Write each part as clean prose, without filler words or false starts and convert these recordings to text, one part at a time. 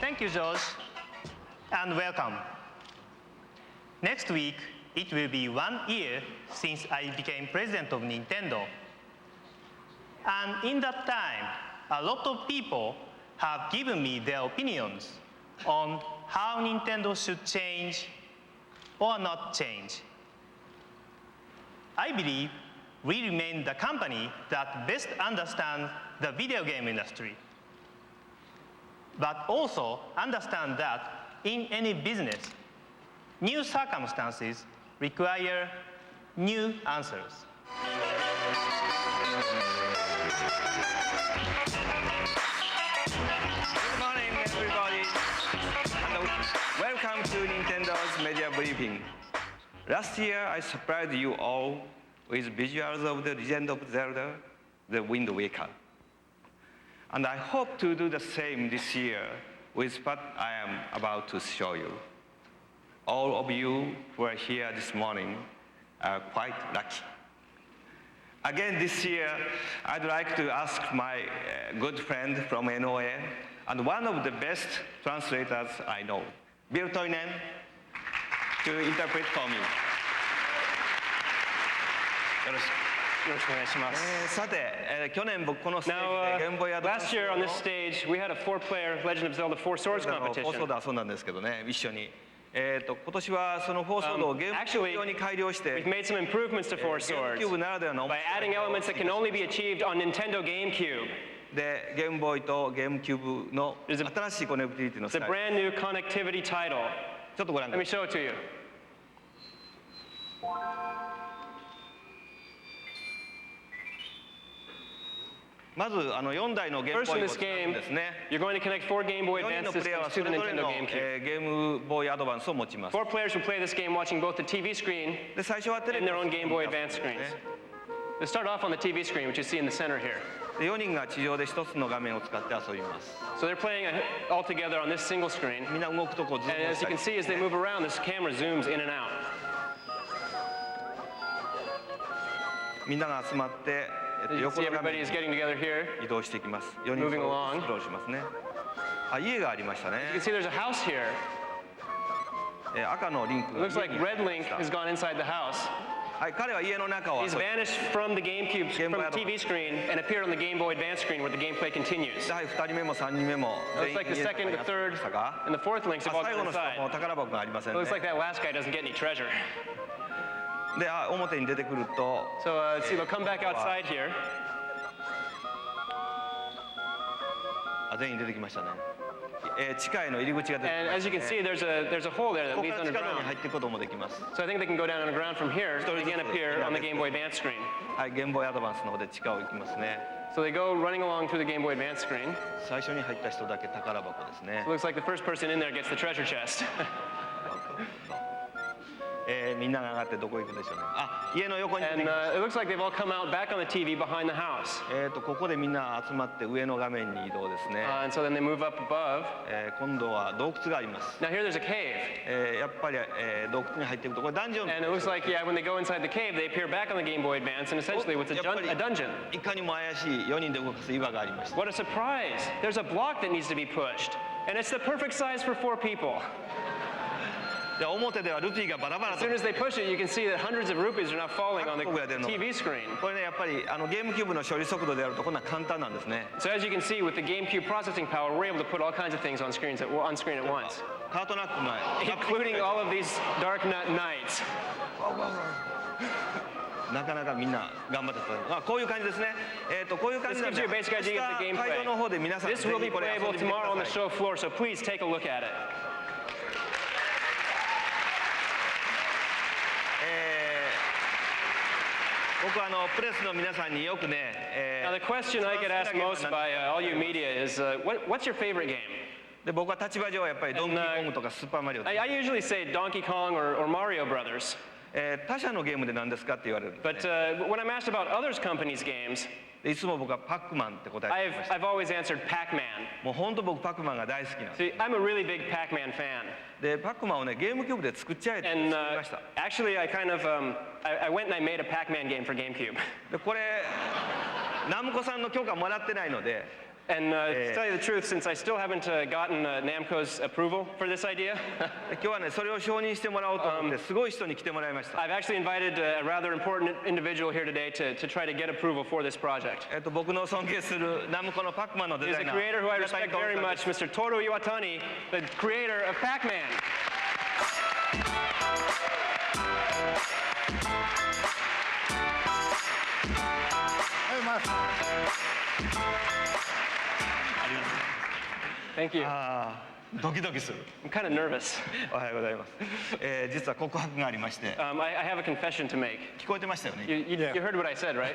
Thank you, George, and welcome. Next week, it will be 1 year since I became president of Nintendo. And in that time, a lot of people have given me their opinions on how Nintendo should change or not change. I believe we remain the company that best understands the video game industry, but also understand that in any business, new circumstances require new answers. Good morning, everybody, and welcome to Nintendo's media briefing. Last year, I surprised you all with visuals of The Legend of Zelda, The Wind Waker. And I hope to do the same this year with what I am about to show you. All of you who are here this morning are quite lucky. Again, this year, I'd like to ask my good friend from NOA and one of the best translators I know, Bill Toinen, to interpret for me. よろしくお願いします。さて、去年僕このステー Now, ジでゲームボーイアドバンス last year on this stage, we had a four-player Legend of Zelda Four Swords 放送 competition. で遊んだんですけどね、一緒に。今年はそのフォーソードをゲームキューブ用に改良して、 We've made some improvements to Four ゲーム Swords キューブならではの by adding elements that can only be achieved on Nintendo GameCube. でゲームボーイとゲームキューブの新しいコネクティビティの It's ス a タイル、 brand new connectivity title. ちょっとご覧く Let だ me さい。 show it to you. まず4台のゲーム First ボー in イを this 使うん game, ですね。 you're going to connect four Game Boy 4人 Advance のプレイヤーは systems そ to れ the ぞれ Nintendo の、 GameCube. ゲームボーイアドバンスを持ちます Four players will play this game watching both the TV screen で最初はテレ and ビ their を own Game Boy 使うん Advance です screens. ね They start off on the TV screen, which you see in the center here. で4人が地上で1つの画面を使って遊びます So they're playing all together on this single screen. みんな動くとこうズー And ム as し you た can り see, as they move around, this camera zooms in and out. みんなが集まって、 As you can 横 see, の画 everybody 面 is に getting together here. 移動していきます4人 Moving ス along. クロールしますねあ家がありましたね You can see there's a house here. 赤のリンク It が looks like Red Link has gone inside the house. はい彼は家の中を He's 遊び vanished from the GameCube, Game from Boy the TV screen, and appeared on the Game Boy Advance screen where the gameplay continues. はい2人目も3人目も It 全 looks 員 like the 家の中 second, に the 遊び third, ましたが and the fourth links have all 最後 gone の人はもう inside. 宝箱がありません It ね looks like that last guy doesn't get any treasure. で表に出てくると So see, they'll come back outside here. 全員出てきましたね地下への入り口が出てき And ま as し you た can ね see, there's a hole there that ここ leads から地下道に underground. 入っていくこともできます So I think they can go down underground from here and again appear on the Game Boy Advance screen. はいゲームボーイアドバンスの方で地下を行きますね So they go running along through the Game Boy Advance screen. 最初に入った人だけ宝箱ですね It looks like the first person in there gets the treasure chest. みんなが上がってどこ行くでしょうねあ家の横に出て And きま it looks like they've all come out back on the TV behind the house. すここでみんな集まって上の画面に移動ですね And so then they move up above. 今度は洞窟があります Now here there's a cave. やっぱり洞窟に入っていくとこれダンジョン And it looks like, yeah, when they go inside the cave, they appear back on the Game Boy Advance, and essentially it's a dungeon. いかにも怪しい4人で動かす岩がありました What a surprise! There's a block that needs to be pushed, and it's the perfect size for 4 people. で表ではルピーがバラバラ As と soon as they push it, you can see that hundreds of rupees are now falling on the TV screen. これねやっぱりゲームキューブの処理速度であるとこんな簡単なんですね So as you can see, with the GameCube processing power, we're able to put all kinds of things on screen at once, カートナックが including all of these Dark Knights. なかなかみんな頑張ってたこういう感じですねこういう感 This じなんで gives you a basic idea of the 会場の gameplay. 方で皆さん This will ぜ be ひこれ遊んで playable みてく tomorrow on だ the さい show floor, so please take a look at it. 僕プレスの皆さんによくね Now the question I get asked most by all you media is, what's your favorite game? で僕は立場上はやっぱりドンキーコングとかスーパーマリオ I usually say Donkey Kong or Mario Brothers, 他社のゲームで何ですかって言われるんです but when I'm asked about others companies' games, でいつも僕はパックマンって答えてました I've always answered Pac-Man. もう本当僕パックマンが大好きなんです See, I'm a really big Pac-Man fan, でパックマンをねゲームキューブで作っちゃえって and 作りました actually I kind of I went and I made a Pac-Man game for GameCube. でこれナムコさんの許可もらってないので And to tell you the truth, since I still haven't gotten Namco's approval for this idea, 今日はねそれを承認してもらおうと思ってすごい人に来てもらいました I've actually invited a rather important individual here today to try to get approval for this project. 僕の尊敬するナムコのパックマンのデ He's ザイ a ナー creator who I respect very much, Mr. Toru Iwatani, the creator of Pac-Man. Thank you. ドキドキする I'm kind of nervous. おはようございます、実は告白がありまして I have a confession to make. 聞こえてましたよね You heard what I said, right?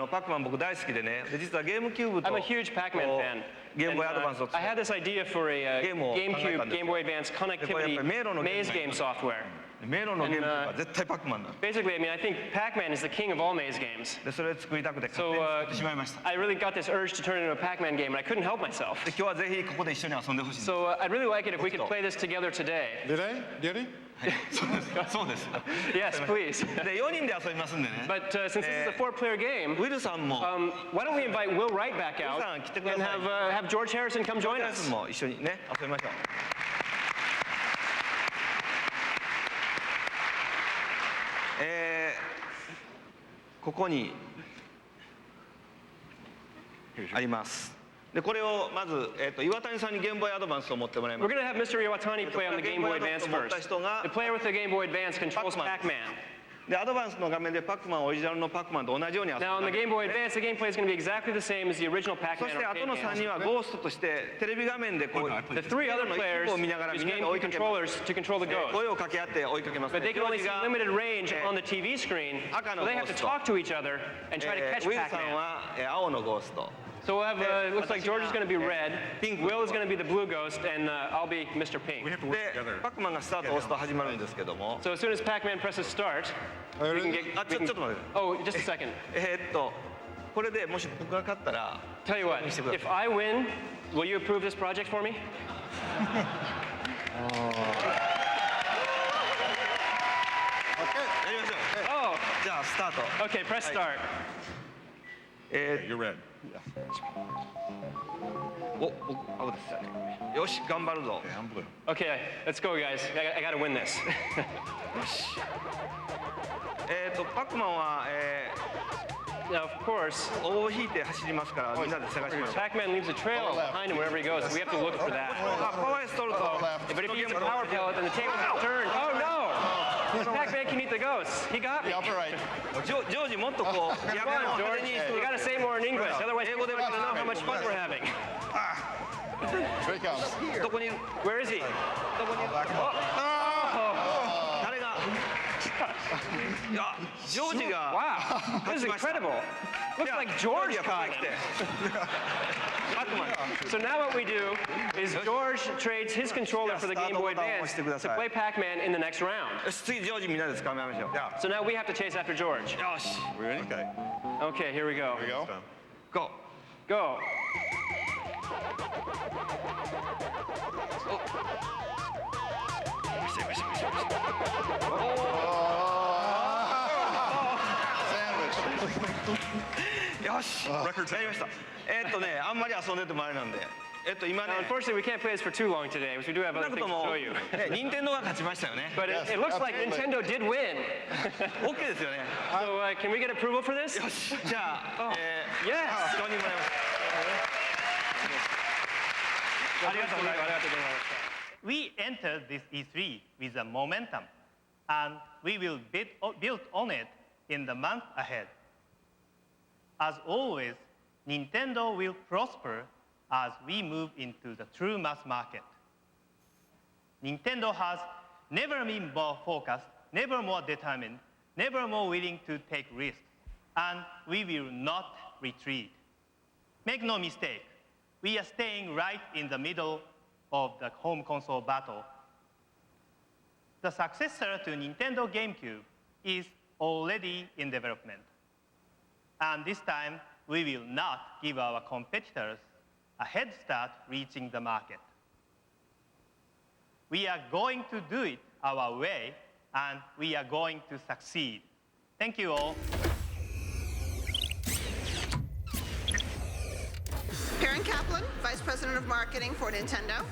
パックマン僕大好きでねで実はゲームキューブと I'm a huge Pac-Man fan. ゲームボーイアドバンスを I had this idea for a GameCube, Game Boy Advance connectivity maze game software. 迷路のゲームとか絶対パックマンだ Basically, I mean, I think Pac-Man is the king of all maze games. でそれを作りたくて勝手 So に作ってしまいました I really got this urge to turn it into a Pac-Man game, and I couldn't help myself. で今日はぜひここで一緒に遊んでほしいんです So I'd really like it if we could play this together today. Did I? Did he? そうです。 Yes, please. で4人で遊びますんでね。 But since this is a 4-player game, ウィルさんも why don't we invite Will Wright back out ウィルさん来てくだ and さい。 have George Harrison come join ジョージ us. も一緒にね遊びましょう。ここにあります。でこれをまず岩谷さんにゲームボーイアドバンスを持ってもらいま We're す。 going to have Mr. Iwatani play on the Game Boy Advance first. The player with the Game Boy Advance controls Pac-Man. でアドバンスの画面でパックマンオリジナルのパックマンと同じように遊ぶ。 Now on the Game Boy Advance, the gameplay is going to be exactly the same as the original そ Pac-Man して後 arcade の3 games. 人はゴーストとしてテレビ画面でこう The 3 other players を見ながら use みんなで追い GameCube かけます。 controllers to control the ghost. 声を掛け合って追いかけます。 But they can only see ジョージが limited range on the TV screen, so they have to talk to each other and try to catch ウィルさん Pac-Man. は青のゴースト。 So we'll have, it looks like George is going to be red, Will is going to be the blue ghost, and I'll be Mr. Pink. でパックマンがスタートを押すと始まるんですけども。 So as soon as Pac-Man presses start, we can get... あちょっと待って。 Oh, just a second. これでもし僕が勝ったら Tell you what, if I win, will you approve this project for me? やりましょう。 Oh, じゃあスタート。 okay, press start. You're red. 青ですよね。よし頑張るぞ。 Yeah, I'm blue. Okay, let's go, guys. I gotta win this. パックマンは Now, of course, 尾を引いて走りますからみんなで探しましょう。 Pac-Man leaves a trail behind him wherever he goes, so we have to look for that. パワーエス取ると But if he uses a power pellet, then the tables are turned. Oh no! Pac-Man can eat the ghosts. He got me. Up right. ジョージもっとこう Come on, George. You gotta say more in English, otherwise people don't know how much fun we're having. Here he comes. どこにいる Where is he? 誰がいやジョージが Wow, this is incredible. Looks like George caught him. パックマン So now what we do is George trades his controller for the Game Boy Advance to play Pac-Man in the next round. よし次ジョージみんなで捕まえましょう。 So now we have to chase after George. よし We ready? Okay. Okay, here we go. Here we go. GO Go. Sandwich. よしやりましたあんまり遊んでてもあれなんで今 Now, ね unfortunately, we can't play this for too long today, because we do have 少 other なく things と to も show you. 任天堂が勝ちましたよね But it looks like absolutely. Nintendo did win. OK ですよね So can we get approval for this? よしじゃあ Yes. 承認もらいますありがとうございます We entered this E3 with a momentum, and we will build on it in the month ahead. As always, Nintendo will prosper as we move into the true mass market. Nintendo has never been more focused, never more determined, never more willing to take risks, and we will not retreat. Make no mistake, we are staying right in the middle of the home console battle. The successor to Nintendo GameCube is already in development. And this time, we will not give our competitors a head start reaching the market. We are going to do it our way, and we are going to succeed. Thank you all. Karen Kaplan, Vice President of Marketing for Nintendo.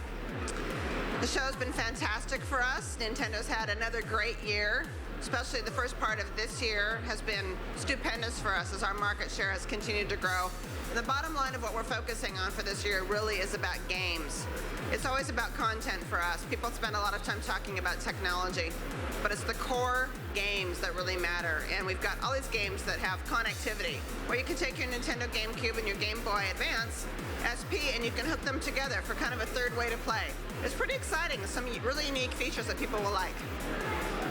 The show's been fantastic for us. Nintendo's had another great year. Especially the first part of this year has been stupendous for us as our market share has continued to grow. And the bottom line of what we're focusing on for this year really is about games. It's always about content for us. People spend a lot of time talking about technology, but it's the core games that really matter. And we've got all these games that have connectivity, where you can take your Nintendo GameCube and your Game Boy Advance SP and you can hook them together for kind of a third way to play. It's pretty exciting, some really unique features that people will like.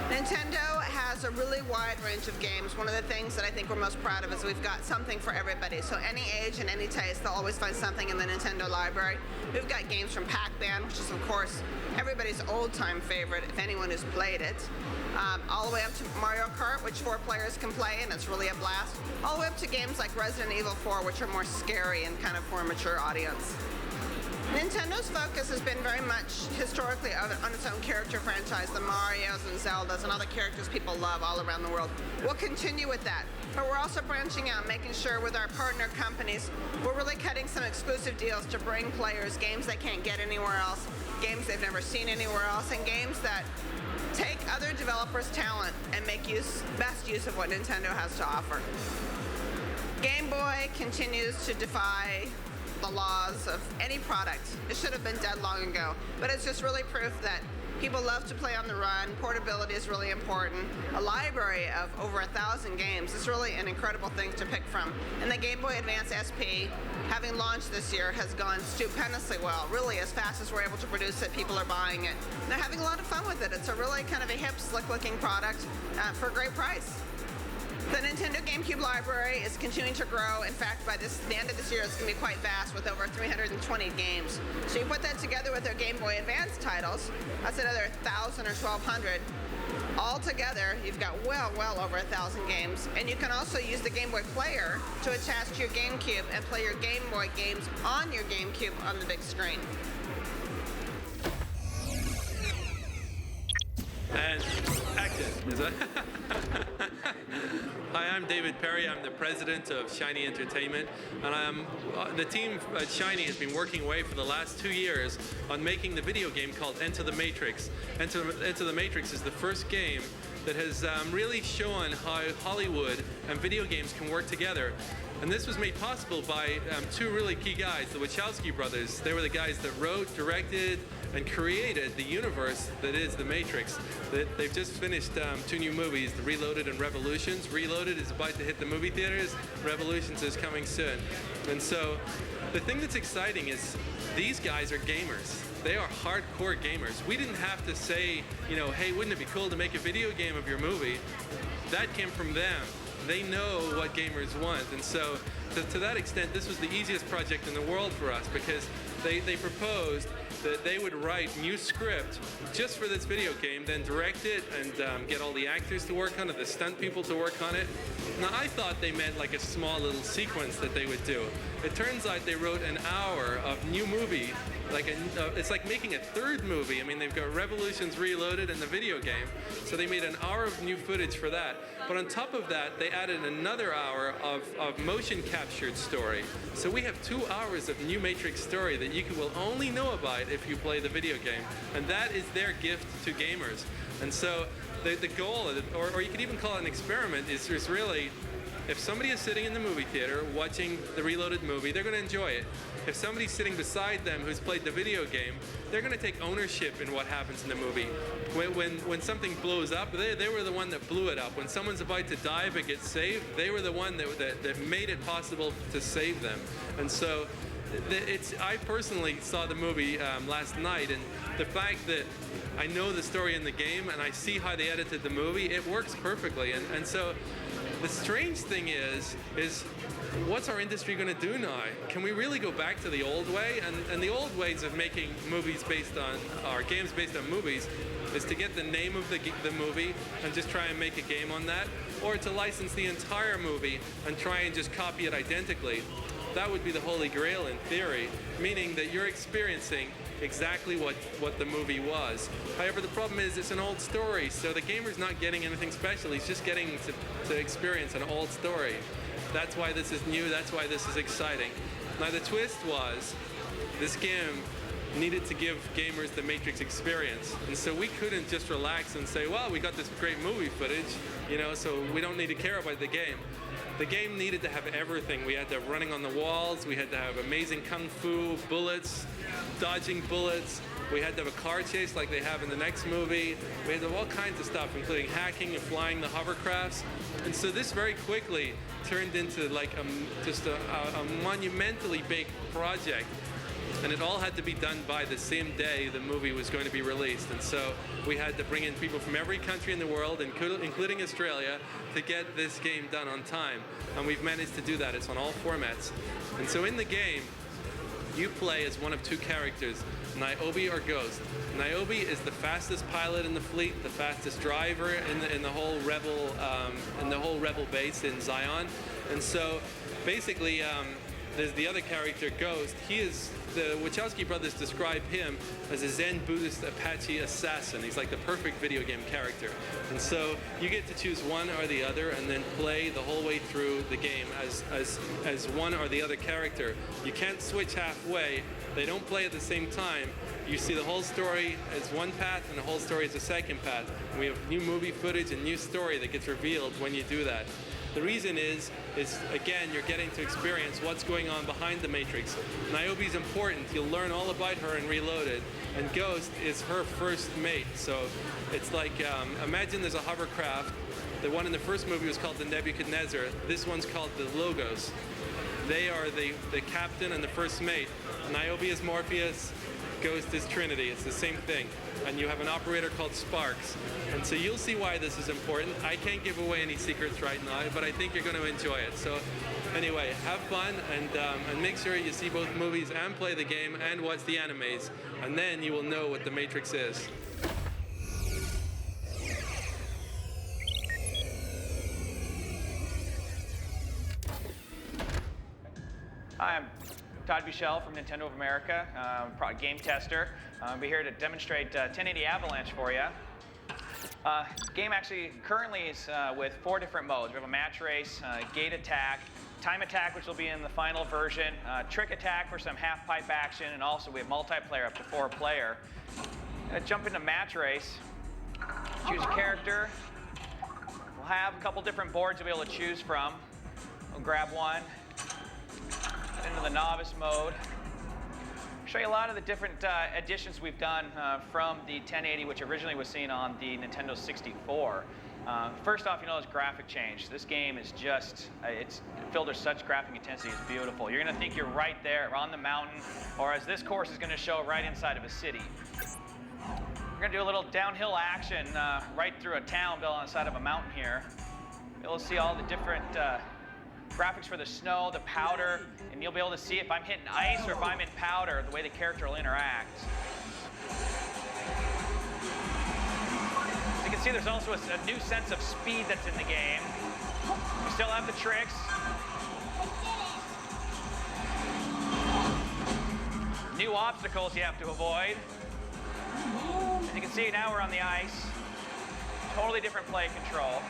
Nintendo has a really wide range of games. One of the things that I think we're most proud of is we've got something for everybody. So any age and any taste, they'll always find something in the Nintendo library. We've got games from Pac-Man, which is, of course, everybody's old-time favorite, if anyone who's played it. All the way up to Mario Kart, which 4 players can play, and it's really a blast. All the way up to games like Resident Evil 4, which are more scary and kind of for a mature audience. Nintendo's focus has been very much historically on its own character franchise, the Marios and Zeldas and other characters people love all around the world. We'll continue with that, but we're also branching out, making sure with our partner companies, we're really cutting some exclusive deals to bring players games they can't get anywhere else, games they've never seen anywhere else, and games that take other developers' talent and make best use of what Nintendo has to offer. Game Boy continues to defy the laws of any product. It should have been dead long ago, but it's just really proof that people love to play on the run. Portability is really important. A library of over 1,000 games is really an incredible thing to pick from. And the Game Boy Advance SP, having launched this year, has gone stupendously well. Really, as fast as we're able to produce it, people are buying it. And they're having a lot of fun with it. It's a really kind of a hip, slick-looking product for a great price. The Nintendo GameCube library is continuing to grow. In fact, by the end of this year, it's going to be quite vast with over 320 games. So you put that together with their Game Boy Advance titles, that's another 1,000 or 1,200. All together, you've got well over 1,000 games. And you can also use the Game Boy Player to attach to your GameCube and play your Game Boy games on your GameCube on the big screen. And action, is that? Hi, I'm David Perry. I'm the president of Shiny Entertainment, and the team at Shiny has been working away for the last 2 years on making the video game called Enter the Matrix. Enter the Matrix is the first game that has really shown how Hollywood and video games can work together. And this was made possible by two really key guys, the Wachowski brothers. They were the guys that wrote, directed, and created the universe that is the Matrix. They've just finished 2 new movies, the Reloaded and Revolutions. Reloaded is about to hit the movie theaters. Revolutions is coming soon. And so the thing that's exciting is these guys are gamers. They are hardcore gamers. We didn't have to say, you know, hey, wouldn't it be cool to make a video game of your movie? That came from them. They know what gamers want, and so to that extent, this was the easiest project in the world for us, because they proposed that they would write new script just for this video game, then direct it and get all the actors to work on it, the stunt people to work on it. Now, I thought they meant like a small little sequence that they would do. It turns out they wrote an hour of new movie. It's like making a third movie. I mean, they've got Revolutions Reloaded and the video game, so they made an hour of new footage for that. But on top of that, they added another hour of motion captured story. So we have 2 hours of new Matrix story that you will only know about if you play the video game, and that is their gift to gamers. And so the goal, or you could even call it an experiment, is really, if somebody is sitting in the movie theater watching the Reloaded movie, they're going to enjoy it. If somebody's sitting beside them who's played the video game, they're going to take ownership in what happens in the movie. When something blows up, they were the one that blew it up. When someone's about to die but gets saved, they were the one that made it possible to save them. And so I personally saw the movie last night, and the fact that I know the story in the game and I see how they edited the movie, it works perfectly. And so the strange thing is what's our industry going to do now? Can we really go back to the old way? And the old ways of making movies based on, or games based on movies, is to get the name of the movie and just try and make a game on that, or to license the entire movie and try and just copy it identically. That would be the holy grail in theory, meaning that you're experiencing exactly what the movie was. However, the problem is it's an old story, so the gamer's not getting anything special. He's just getting to experience an old story. That's why this is new, that's why this is exciting. Now the twist was, this game needed to give gamers the Matrix experience. And so we couldn't just relax and say, well, we got this great movie footage, you know, so we don't need to care about the game. The game needed to have everything. We had to have running on the walls, we had to have amazing kung fu, bullets, dodging bullets, we had to have a car chase like they have in the next movie. We had to have all kinds of stuff, including hacking and flying the hovercrafts. And so this very quickly turned into like just a monumentally big project. And it all had to be done by the same day the movie was going to be released. And so we had to bring in people from every country in the world, including Australia, to get this game done on time. And we've managed to do that. It's on all formats. And so in the game, you play as one of 2 characters, Niobe or Ghost. Niobe is the fastest pilot in the fleet, the fastest driver in the whole rebel base in Zion. And so basically, there's the other character, Ghost. He is, the Wachowski brothers describe him as a Zen Buddhist Apache assassin. He's like the perfect video game character. And so you get to choose one or the other and then play the whole way through the game as one or the other character. You can't switch halfway. They don't play at the same time. You see the whole story as one path and the whole story as a second path. And we have new movie footage and new story that gets revealed when you do that. The reason is again, you're getting to experience what's going on behind the Matrix. Niobe's important. You'll learn all about her in Reloaded. And Ghost is her first mate. So it's like, imagine there's a hovercraft. The one in the first movie was called the Nebuchadnezzar. This one's called the Logos. They are the captain and the first mate. Niobe is Morpheus. Ghost is Trinity. It's the same thing. And you have an operator called Sparks. And so you'll see why this is important. I can't give away any secrets right now, but I think you're going to enjoy it. So anyway, have fun and make sure you see both movies and play the game and watch the animes. And then you will know what the Matrix is. Hi, I'm Todd Buchel from Nintendo of America, game tester. I'll be here to demonstrate 1080 Avalanche for you. Game actually currently is with 4 different modes. We have a match race, gate attack, time attack, which will be in the final version, trick attack for some half-pipe action, and also we have multiplayer up to 4-player. Jump into match race, choose a character. We'll have a couple different boards to be able to choose from. We'll grab one. Into the novice mode. Show you a lot of the different additions we've done from the 1080, which originally was seen on the Nintendo 64. First off, you know, this graphic change. This game is just, it's filled with such graphic intensity. It's beautiful. You're going to think you're right there on the mountain, or as this course is going to show, right inside of a city. We're going to do a little downhill action right through a town built on the side of a mountain here. You'll see all the different graphics for the snow, the powder, and you'll be able to see if I'm hitting ice or if I'm in powder, the way the character will interact. As you can see, there's also a new sense of speed that's in the game. We still have the tricks. New obstacles you have to avoid. As you can see, now we're on the ice. Totally different play control.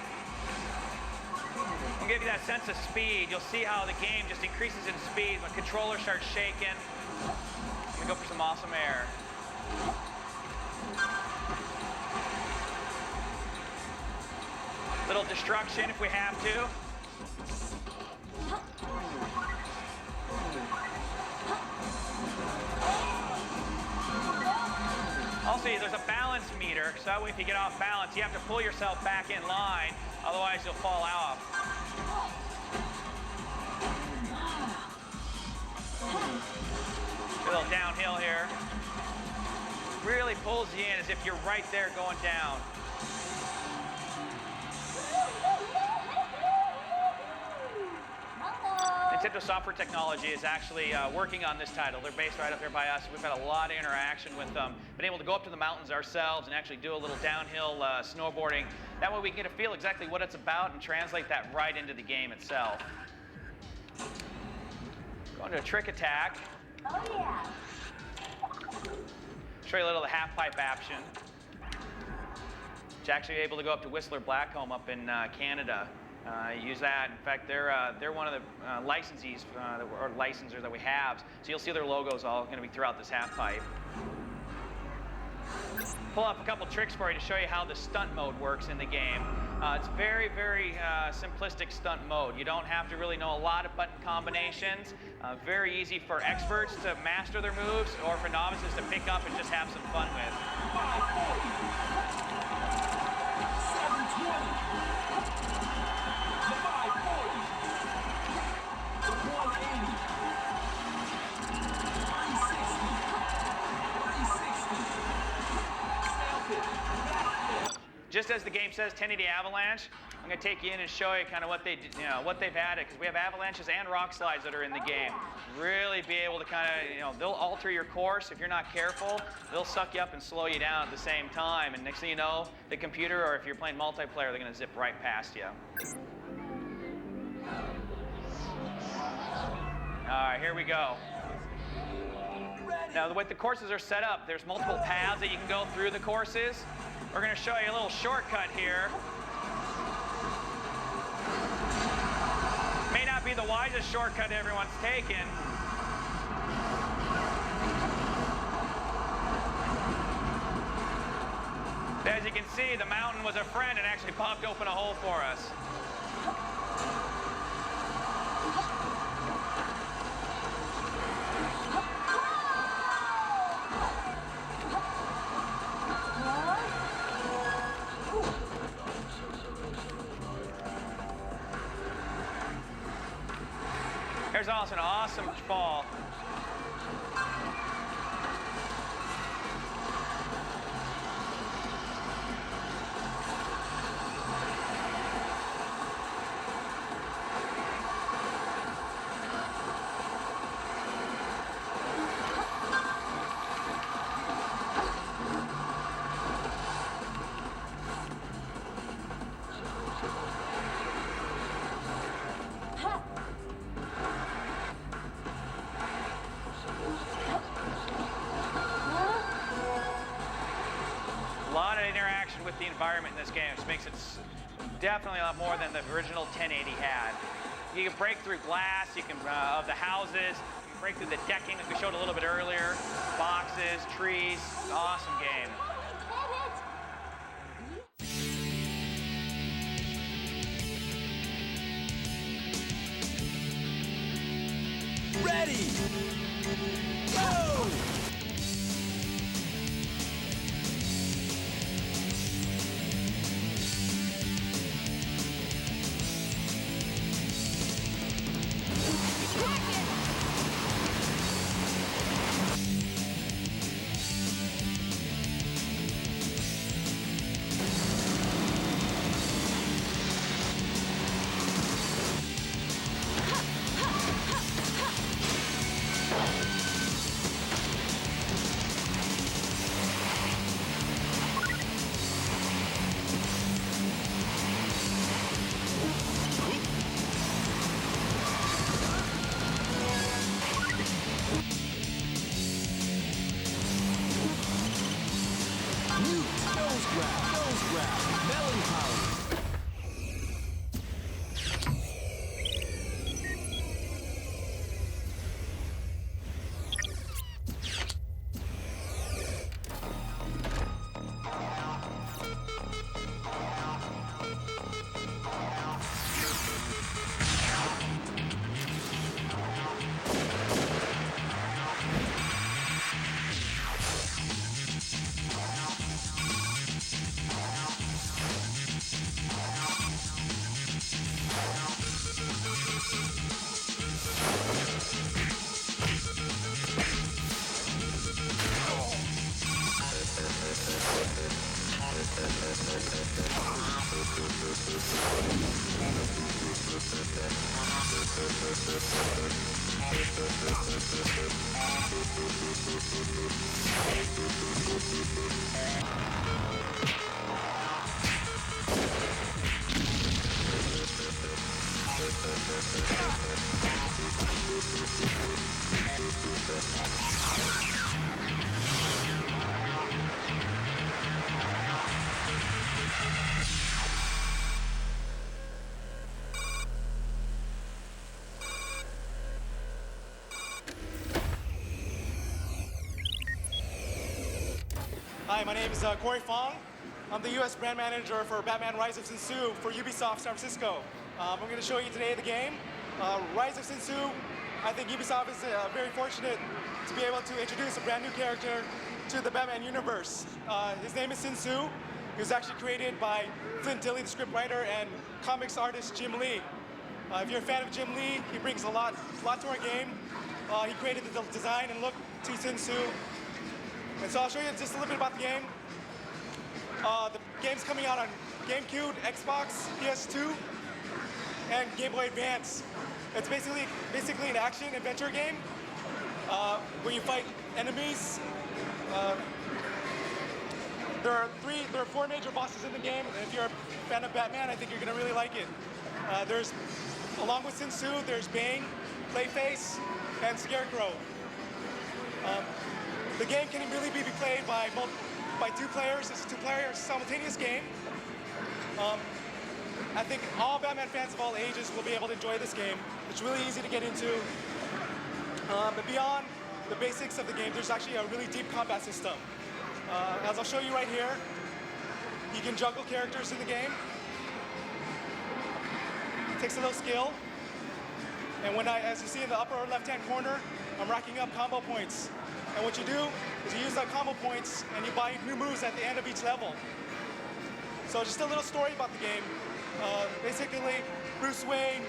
We'll give you that sense of speed. You'll see how the game just increases in speed when the controller starts shaking. I'm gonna go for some awesome air. Little destruction if we have to. Also, there's a balance meter, so that way if you get off balance, you have to pull yourself back in line, otherwise you'll fall off. A little downhill here. Really pulls you in as if you're right there going down. Nintendo Software Technology is actually working on this title. They're based right up here by us. We've had a lot of interaction with them. Been able to go up to the mountains ourselves and actually do a little downhill snowboarding. That way we can get a feel exactly what it's about and translate that right into the game itself. Going to a trick attack. Oh yeah. Show you a little of the half-pipe action. It's actually able to go up to Whistler Blackcomb up in Canada. Use that. In fact, they're one of the licensees or licensors that we have. So you'll see their logos all going to be throughout this half pipe. Pull up a couple tricks for you to show you how the stunt mode works in the game. It's very, very simplistic stunt mode. You don't have to really know a lot of button combinations. Very easy for experts to master their moves or for novices to pick up and just have some fun with. Just as the game says, 1080 Avalanche, I'm going to take you in and show you kind of what they've added, because we have avalanches and rock slides that are in the game. Really be able to kind of, they'll alter your course if you're not careful. They'll suck you up and slow you down at the same time, and next thing you know, the computer, or if you're playing multiplayer, they're going to zip right past you. All right, here we go. Now, the way the courses are set up, there's multiple paths that you can go through the courses. We're going to show you a little shortcut here. May not be the wisest shortcut everyone's taken. As you can see, the mountain was a friend and actually popped open a hole for us. There's also an awesome fall. With the environment in this game, which makes it definitely a lot more than the original 1080 had. You can break through glass, you can of the houses, you can break through the decking that we showed a little bit earlier, boxes, trees. Awesome game. Ready! Go! Hi, my name is Corey Fong. I'm the U.S. brand manager for Batman Rise of Sin Tzu for Ubisoft San Francisco. I'm going to show you today the game. Rise of Sin Tzu, I think Ubisoft is very fortunate to be able to introduce a brand new character to the Batman universe. His name is Sin Tzu. He was actually created by Flint Dille, the scriptwriter, and comics artist Jim Lee. If you're a fan of Jim Lee, he brings a lot to our game. He created the design and look to Sin Tzu. And so I'll show you just a little bit about the game. The game's coming out on GameCube, Xbox, PS2, and Game Boy Advance. It's basically an action-adventure game where you fight enemies. There are 4 major bosses in the game, and if you're a fan of Batman, I think you're going to really like it. There's Along with Sin Tzu, there's Bane, Clayface, and Scarecrow. The game can really be played by 2 players. It's a 2-player simultaneous game. I think all Batman fans of all ages will be able to enjoy this game. It's really easy to get into. But beyond the basics of the game, there's actually a really deep combat system. As I'll show you right here, you can juggle characters in the game. It takes a little skill. And as you see in the upper left-hand corner, I'm racking up combo points. And what you do is you use that combo points and you buy new moves at the end of each level. So just a little story about the game. Basically, Bruce Wayne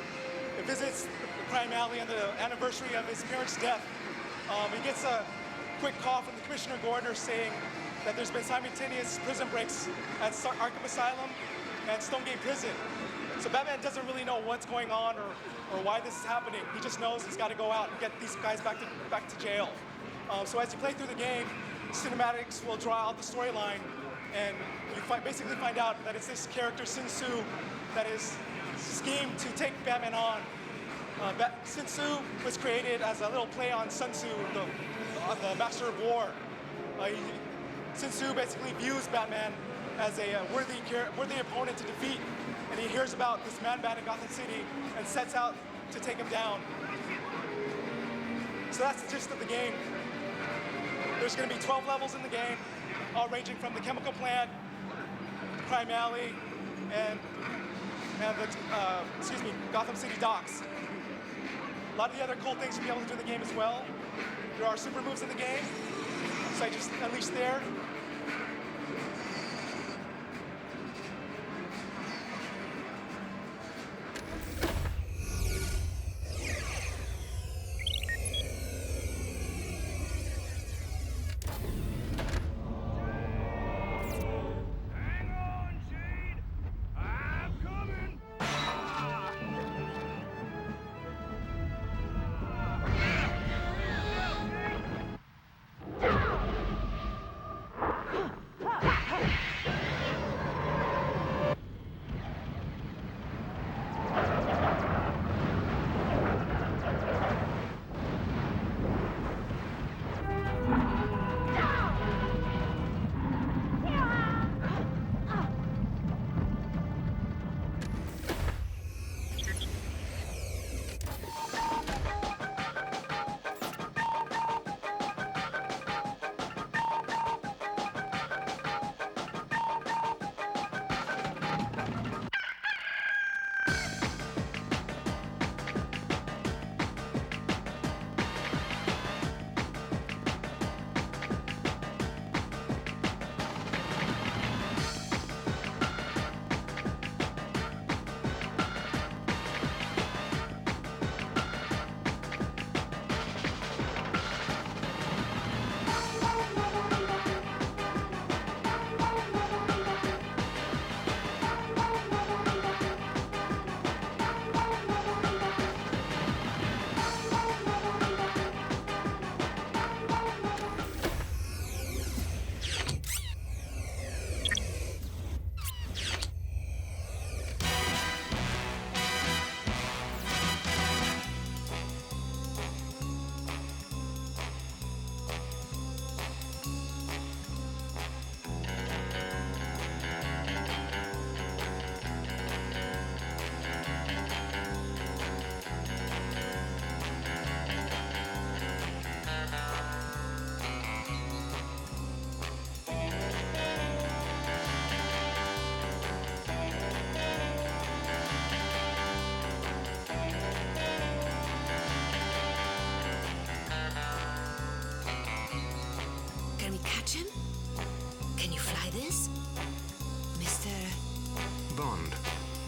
visits the crime alley on the anniversary of his parents' death. He gets a quick call from the Commissioner Gordner saying that there's been simultaneous prison breaks at Arkham Asylum and Stonegate Prison. So Batman doesn't really know what's going on or why this is happening. He just knows he's got to go out and get these guys back to jail. So as you play through the game, cinematics will draw out the storyline, and you basically find out that it's this character, Sin Tzu, that is schemed to take Batman on. Sin Tzu was created as a little play on Sun Tzu, the master of war. Sin Tzu basically views Batman as a worthy opponent to defeat, and he hears about this man-bat in Gotham City and sets out to take him down. So that's the gist of the game. There's going to be 12 levels in the game, all ranging from the chemical plant, the crime alley, and the Gotham City docks. A lot of the other cool things you'll be able to do in the game as well. There are super moves in the game, so I just unleashed there.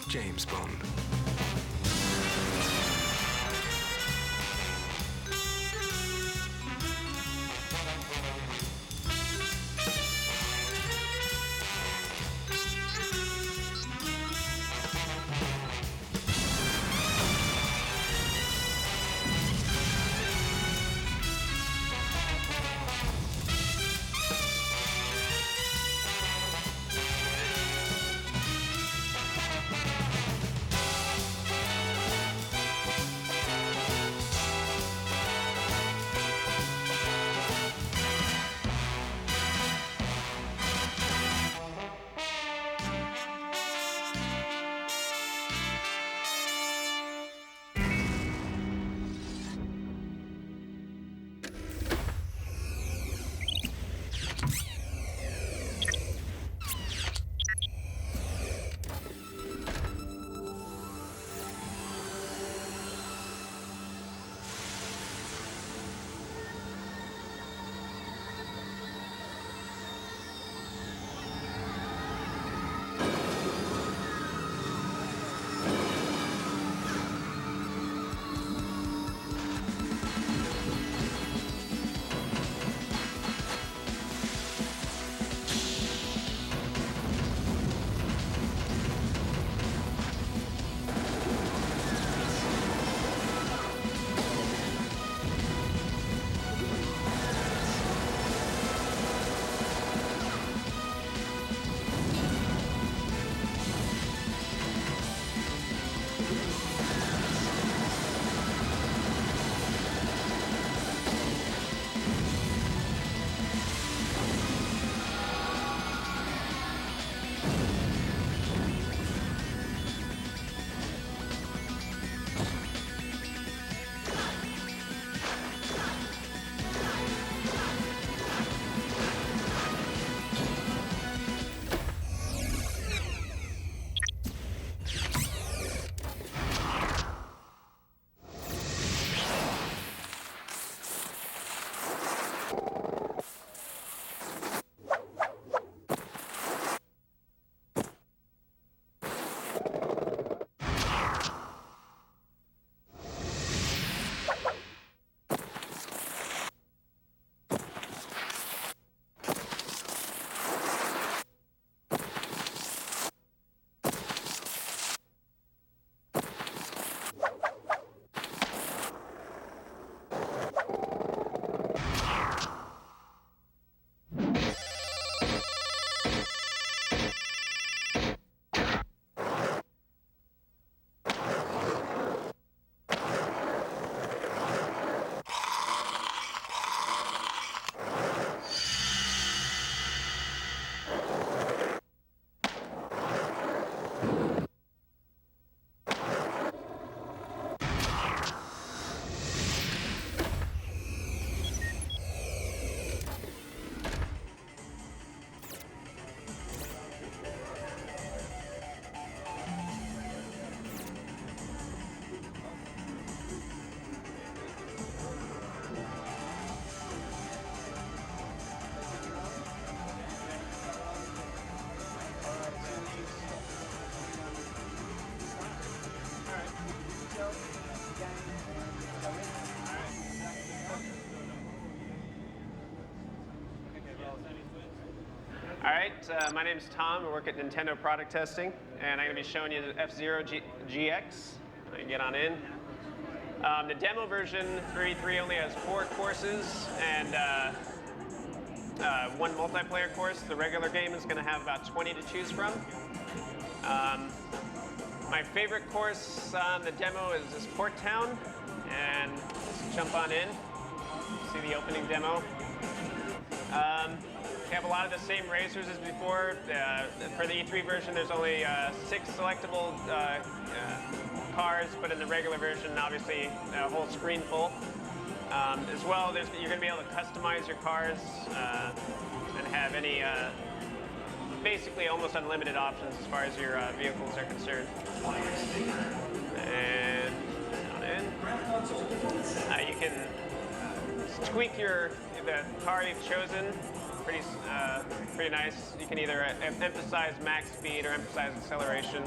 James Bond. All right, my name's Tom. I work at Nintendo Product Testing, and I'm going to be showing you the F-Zero GX. You get on in. The demo version for E3 only has 4 courses and 1 multiplayer course. The regular game is going to have about 20 to choose from. My favorite course on the demo is this Port Town, and let's jump on in. See the opening demo. We have a lot of the same racers as before. For the E3 version, there's only 6 selectable cars, but in the regular version, obviously, a whole screen full. As well, you're going to be able to customize your cars and have any, basically almost unlimited options as far as your vehicles are concerned. And on in. You can tweak the car you've chosen. Pretty nice. You can either emphasize max speed or emphasize acceleration.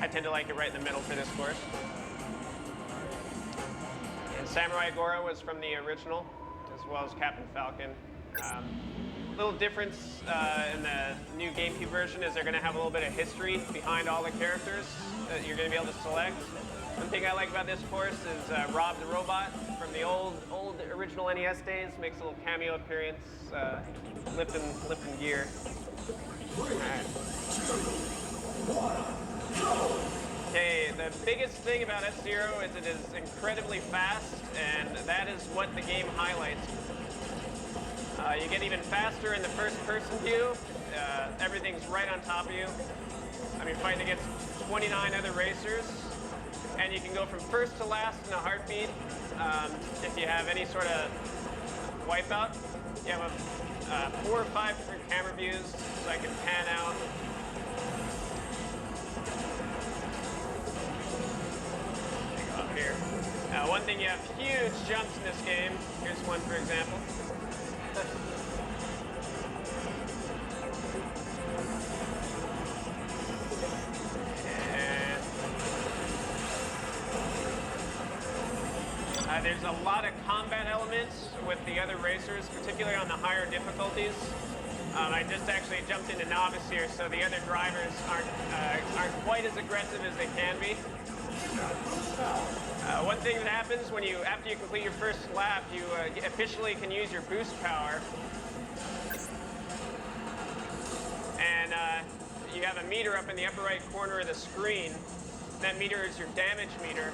I tend to like it right in the middle for this course. And Samurai Goro was from the original, as well as Captain Falcon. Little difference in the new GameCube version is they're going to have a little bit of history behind all the characters that you're going to be able to select. One thing I like about this course is Rob the Robot from the old original NES days makes a little cameo appearance, lifting gear. Okay, the biggest thing about F-Zero is it is incredibly fast, and that is what the game highlights. You get even faster in the first-person view. Everything's right on top of you. I mean, fighting against 29 other racers. And you can go from first to last in a heartbeat. If you have any sort of wipeout, you have 4 or 5 different camera views, so I can pan out. Go up here. One thing, you have huge jumps in this game. Here's one, for example. There's a lot of combat elements with the other racers, particularly on the higher difficulties. I just actually jumped into novice here, so the other drivers aren't quite as aggressive as they can be. One thing that happens after you complete your first lap, you officially can use your boost power. And you have a meter up in the upper right corner of the screen. That meter is your damage meter,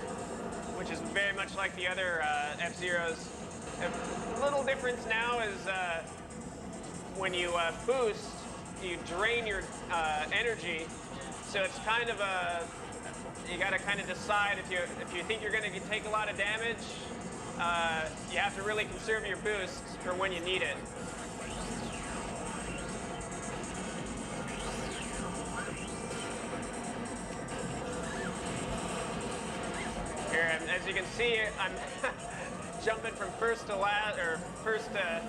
which is very much like the other F-Zeros. A little difference now is when you boost, you drain your energy. So it's kind of you got to kind of decide if you think you're going to take a lot of damage, you have to really conserve your boosts for when you need it. Here, as you can see, I'm jumping from first to last, or first to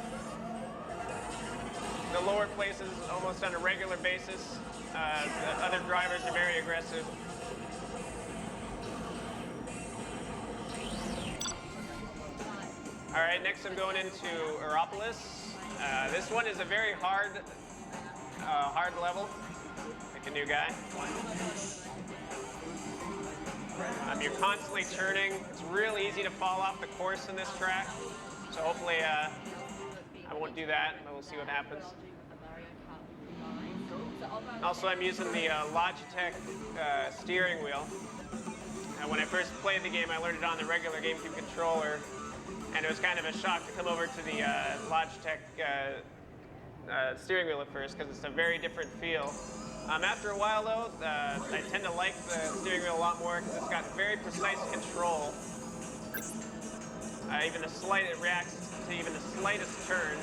the lower places almost on a regular basis. The other drivers are very aggressive. All right, next I'm going into REUPLOADED. This one is a very hard level. Like a new guy. You're constantly turning. It's real easy to fall off the course in this track. So hopefully I won't do that, but we'll see what happens. Also, I'm using the Logitech steering wheel. When I first played the game, I learned it on the regular GameCube controller, and it was kind of a shock to come over to the Logitech steering wheel at first, because it's a very different feel. After a while, though, I tend to like the steering wheel a lot more because it's got very precise control. It reacts to even the slightest turn.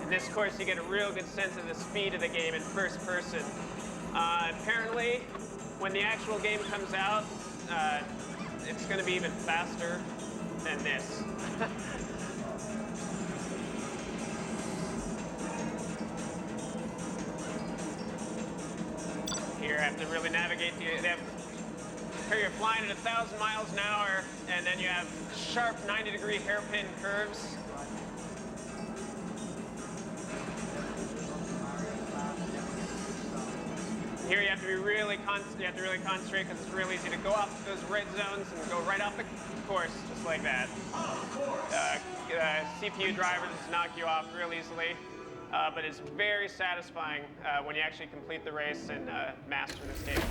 In this course, you get a real good sense of the speed of the game in first person. Apparently, when the actual game comes out, it's going to be even faster than this. Here, I have to really navigate. They have you're flying at 1,000 miles an hour, and then you have sharp 90-degree hairpin curves. Here you have to be really concentrate because it's real easy to go off those red zones and go right off the course just like that. CPU drivers knock you off real easily, but it's very satisfying when you actually complete the race and master this game.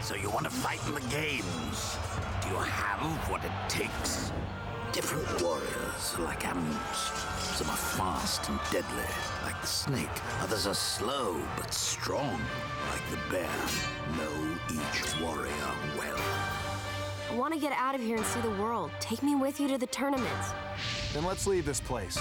So you want to fight in the games? Do you have what it takes? Different warriors are like animals. Some are fast and deadly, like the snake. Others are slow but strong, like the bear. Know each warrior well. I want to get out of here and see the world. Take me with you to the tournaments. Then let's leave this place.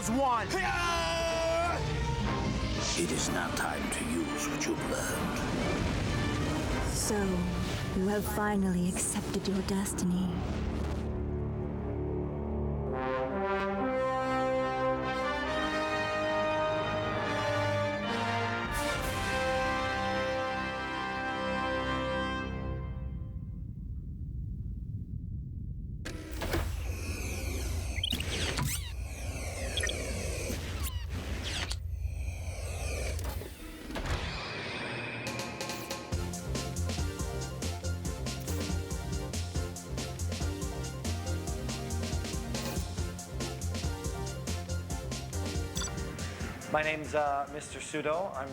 as one. It is now time to use what you've learned. So, you have finally accepted your destiny. My name's Mr. Sudo. I'm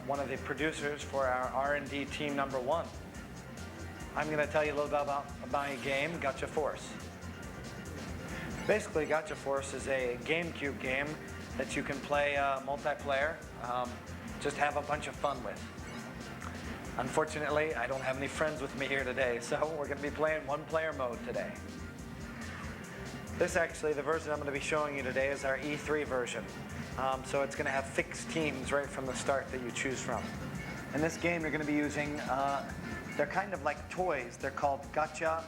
one of the producers for our R&D team #1. I'm going to tell you a little bit about my game, Gacha Force. Basically, Gacha Force is a GameCube game that you can play multiplayer, just have a bunch of fun with. Unfortunately, I don't have any friends with me here today, so we're going to be playing one-player mode today. This actually, the version I'm going to be showing you today is our E3 version. So it's going to have fixed teams right from the start that you choose from. In this game, you're going to be using, they're kind of like toys. They're called gacha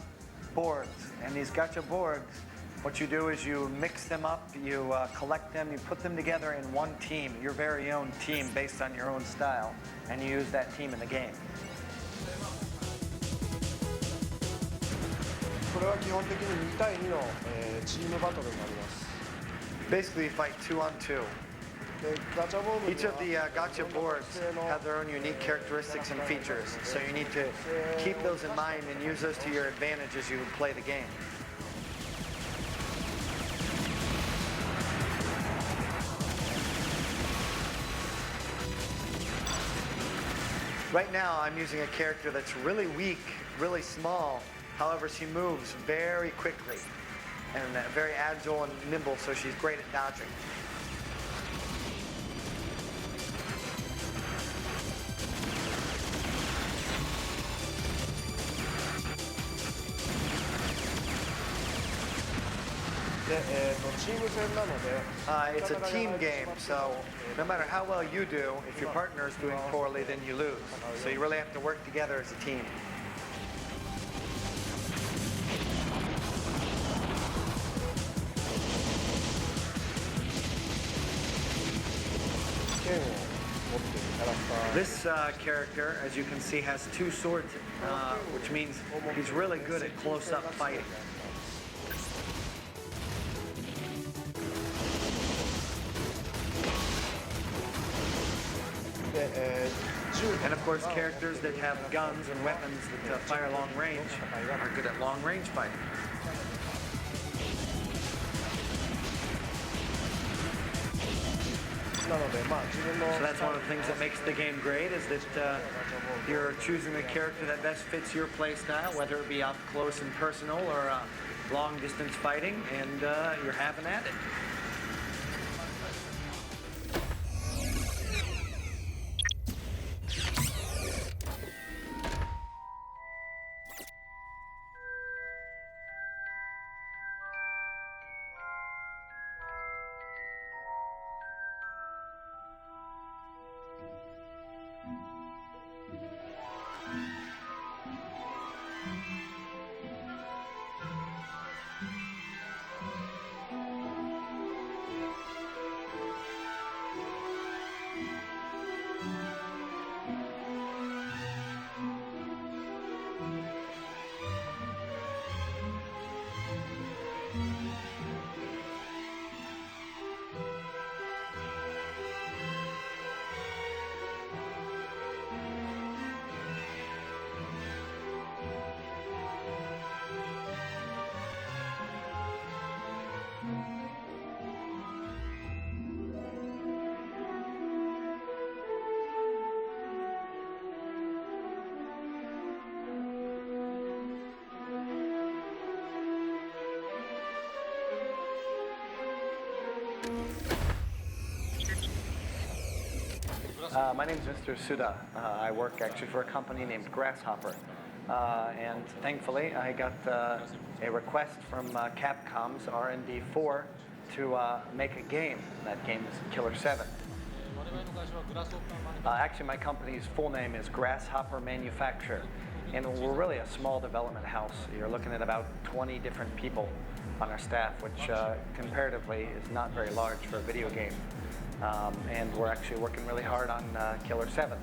boards. And these gacha boards, what you do is you mix them up, you collect them, you put them together in one team, your very own team based on your own style, and you use that team in the game. これは基本的に2対2の、チームバトルになります。 Basically, you fight 2 on 2. Each of the gacha boards have their own unique characteristics and features, so you need to keep those in mind and use those to your advantage as you play the game. Right now, I'm using a character that's really weak, really small. However, she moves very quickly and very agile and nimble, so she's great at dodging. It's a team game, so no matter how well you do, if your partner is doing poorly, then you lose. So you really have to work together as a team. This character, as you can see, has 2 swords, which means he's really good at close-up fighting. And of course, characters that have guns and weapons that fire long range are good at long range fighting. So that's one of the things that makes the game great, is that you're choosing a character that best fits your play style, whether it be up close and personal or long distance fighting, and you're having at it. My name is Mr. Suda. I work actually for a company named Grasshopper. And thankfully, I got a request from Capcom's R&D 4 to make a game. That game is Killer 7. Actually, my company's full name is Grasshopper Manufacture, and we're really a small development house. You're looking at about 20 different people on our staff, which comparatively is not very large for a video game. And we're actually working really hard on Killer 7.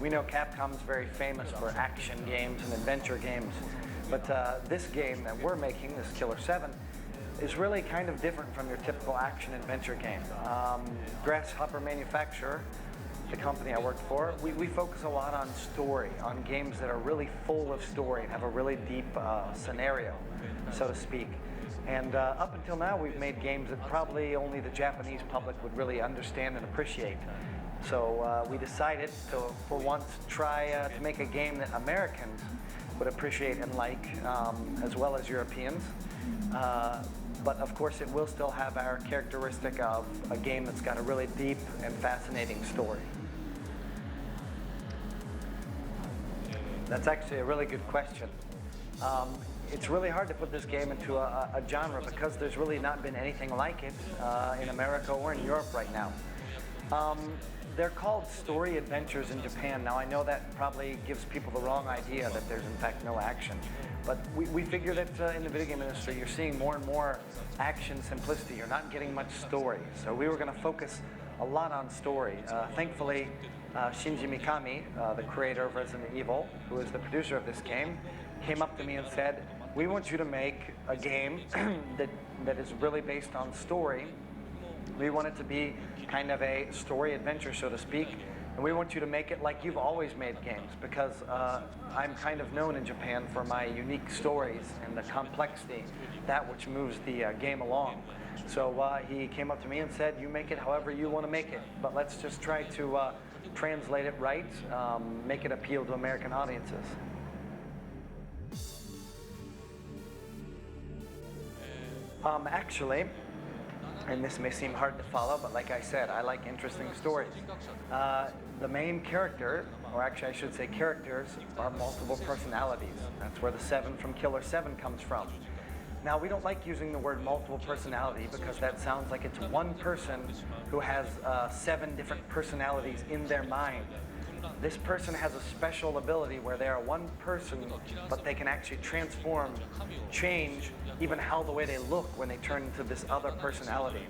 We know Capcom's very famous for action games and adventure games, but this game that we're making, this Killer 7, is really kind of different from your typical action-adventure game. Grasshopper Manufacturer, the company I work for, we focus a lot on story, on games that are really full of story and have a really deep scenario, so to speak. And up until now, we've made games that probably only the Japanese public would really understand and appreciate. So we decided to, for once, try to make a game that Americans would appreciate and like, as well as Europeans. But of course, it will still have our characteristic of a game that's got a really deep and fascinating story. That's actually a really good question. It's really hard to put this game into a genre because there's really not been anything like it in America or in Europe right now. They're called story adventures in Japan. Now, I know that probably gives people the wrong idea that there's in fact no action. But we figure that in the video game industry, you're seeing more and more action simplicity. You're not getting much story. So we were going to focus a lot on story. Thankfully, Shinji Mikami, the creator of Resident Evil, who is the producer of this game, came up to me and said, we want you to make a game that is really based on story. We want it to be kind of a story adventure, so to speak, and we want you to make it like you've always made games, because I'm kind of known in Japan for my unique stories and the complexity, that which moves the game along. So he came up to me and said, you make it however you want to make it, but let's just try to translate it right, make it appeal to American audiences. Actually, and this may seem hard to follow, but like I said, I like interesting stories. The main character, or actually I should say characters, are multiple personalities. That's where the 7 from Killer 7 comes from. Now, we don't like using the word multiple personality because that sounds like it's one person who has 7 different personalities in their mind. This person has a special ability where they are one person, but they can actually transform, change, even how the way they look when they turn into this other personality.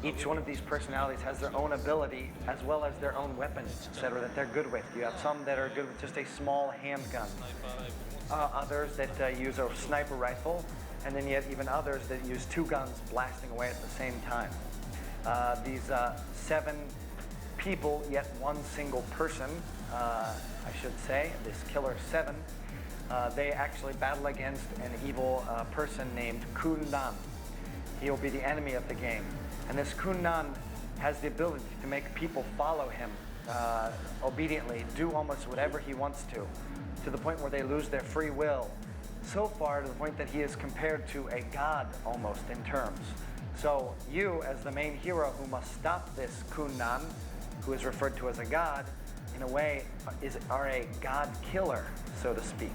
Each one of these personalities has their own ability as well as their own weapons, etc., that they're good with. You have some that are good with just a small handgun, others that use a sniper rifle, and then yet even others that use 2 guns blasting away at the same time. These 7 people, yet one single person, I should say, this Killer 7, they actually battle against an evil person named Kundan. He will be the enemy of the game. And this Kundan has the ability to make people follow him obediently, do almost whatever he wants to the point where they lose their free will. So far to the point that he is compared to a god almost in terms. So you, as the main hero who must stop this Kundan, who is referred to as a god, in a way are a god killer, so to speak.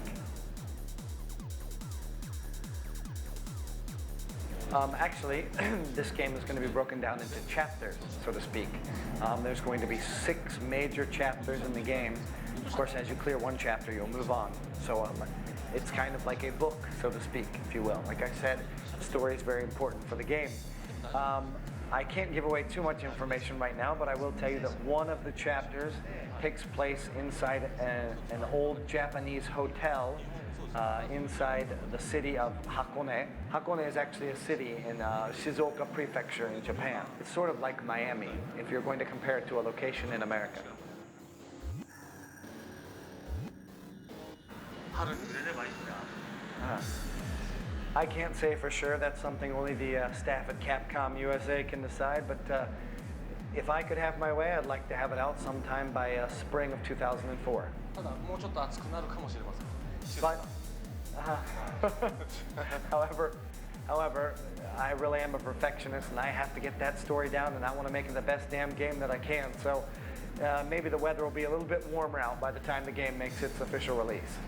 Actually, this game is going to be broken down into chapters, so to speak. There's going to be 6 major chapters in the game. Of course, as you clear one chapter, you'll move on. So it's kind of like a book, so to speak, if you will. Like I said, story is very important for the game. I can't give away too much information right now, but I will tell you that one of the chapters takes place inside an old Japanese hotel inside the city of Hakone. Hakone is actually a city in Shizuoka Prefecture in Japan. It's sort of like Miami, if you're going to compare it to a location in America. I can't say for sure. That's something only the staff at Capcom USA can decide, but if I could have my way, I'd like to have it out sometime by spring of 2004. But, however, I really am a perfectionist, and I have to get that story down, and I want to make it the best damn game that I can. So maybe the weather will be a little bit warmer out by the time the game makes its official release.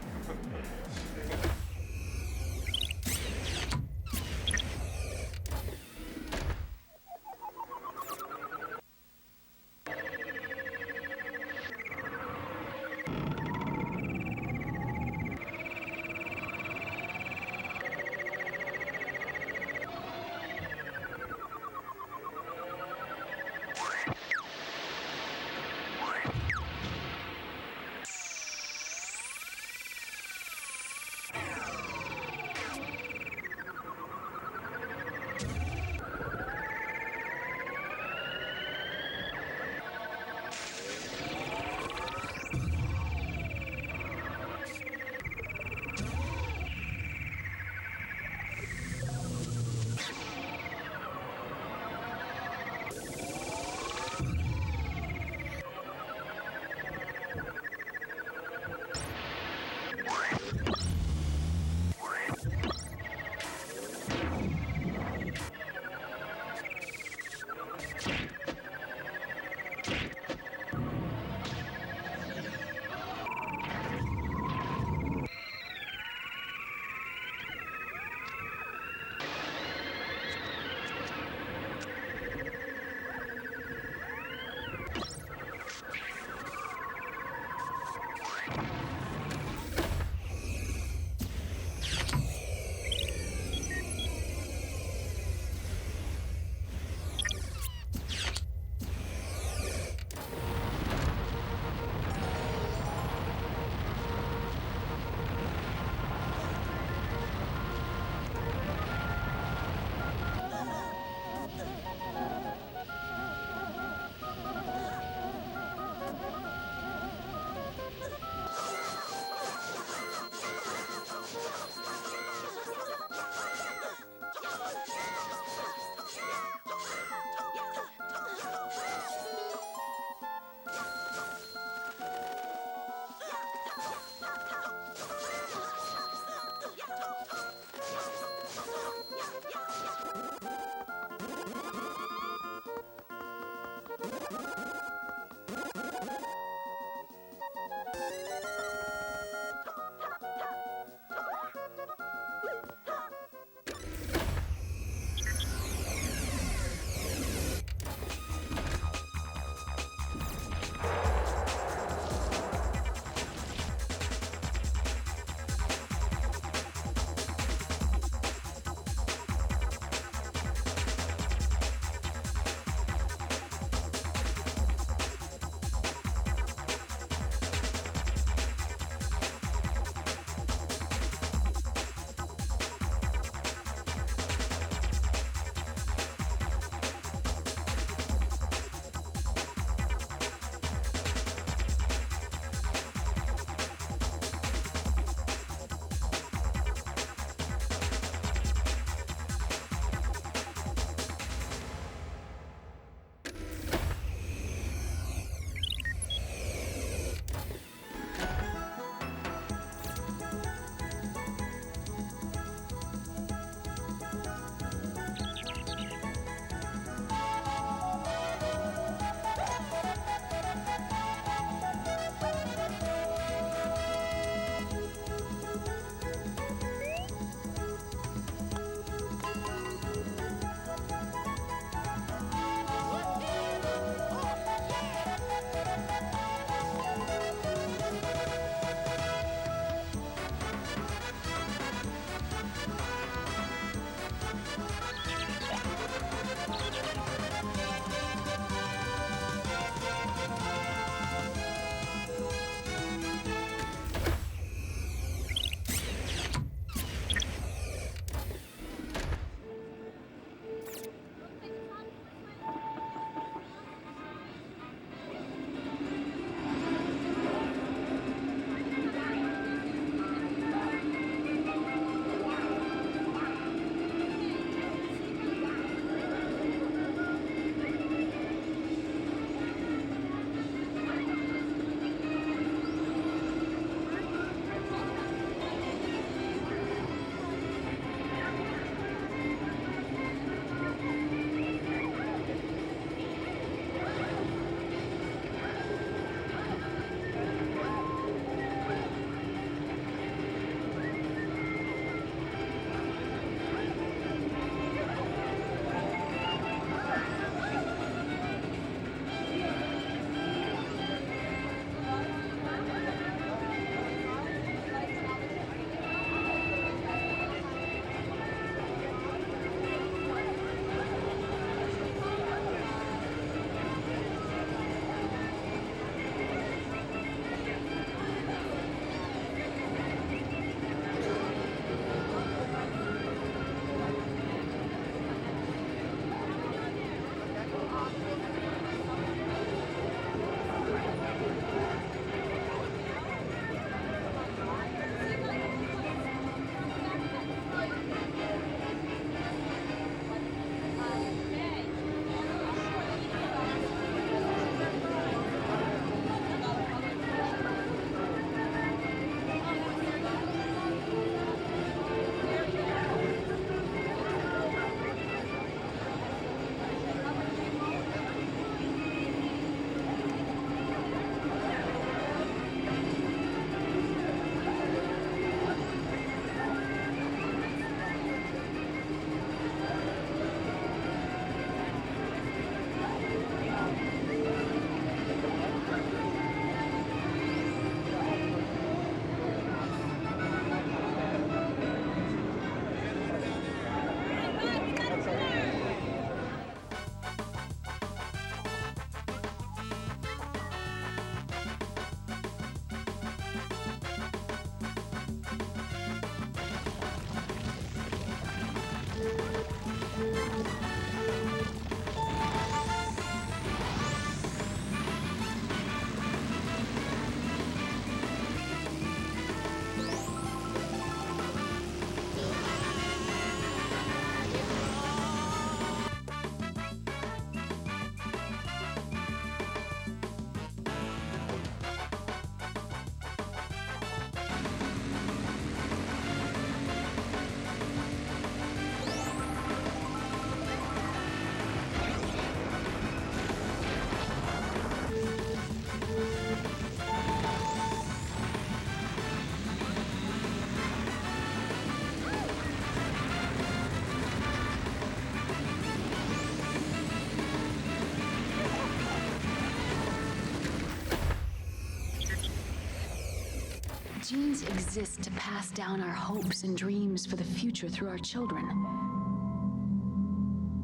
genes exist to pass down our hopes and dreams for the future through our children.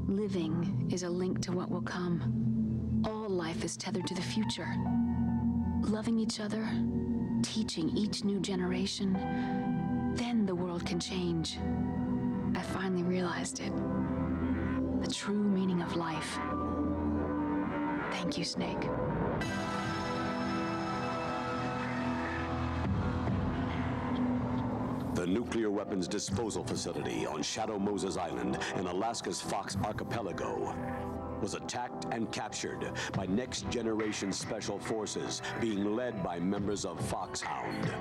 Living is a link to what will come. All life is tethered to the future. Loving each other, teaching each new generation, then the world can change. I finally realized it. The true meaning of life. Thank you, Snake. The nuclear weapons disposal facility on Shadow Moses Island in Alaska's Fox Archipelago was attacked and captured by next-generation special forces being led by members of Foxhound.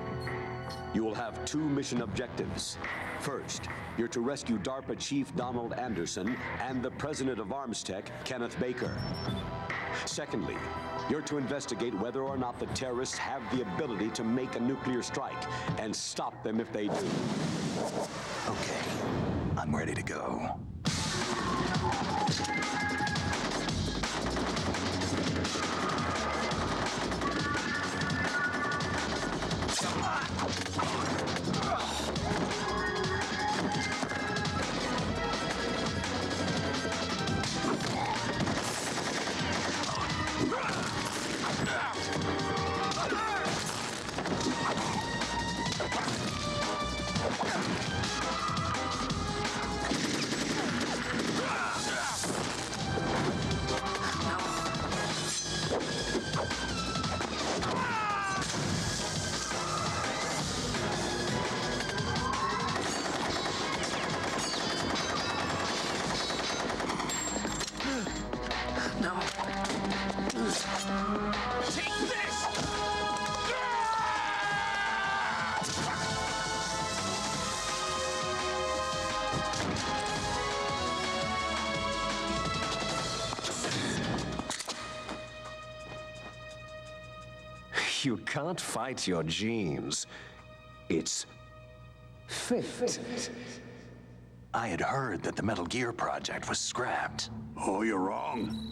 You will have 2 mission objectives. First, you're to rescue DARPA Chief Donald Anderson and the President of ArmsTech, Kenneth Baker. Secondly, you're to investigate whether or not the terrorists have the ability to make a nuclear strike and stop them if they do. Okay, I'm ready to go. You can't fight your genes. It's fate. I had heard that the Metal Gear project was scrapped. Oh, you're wrong.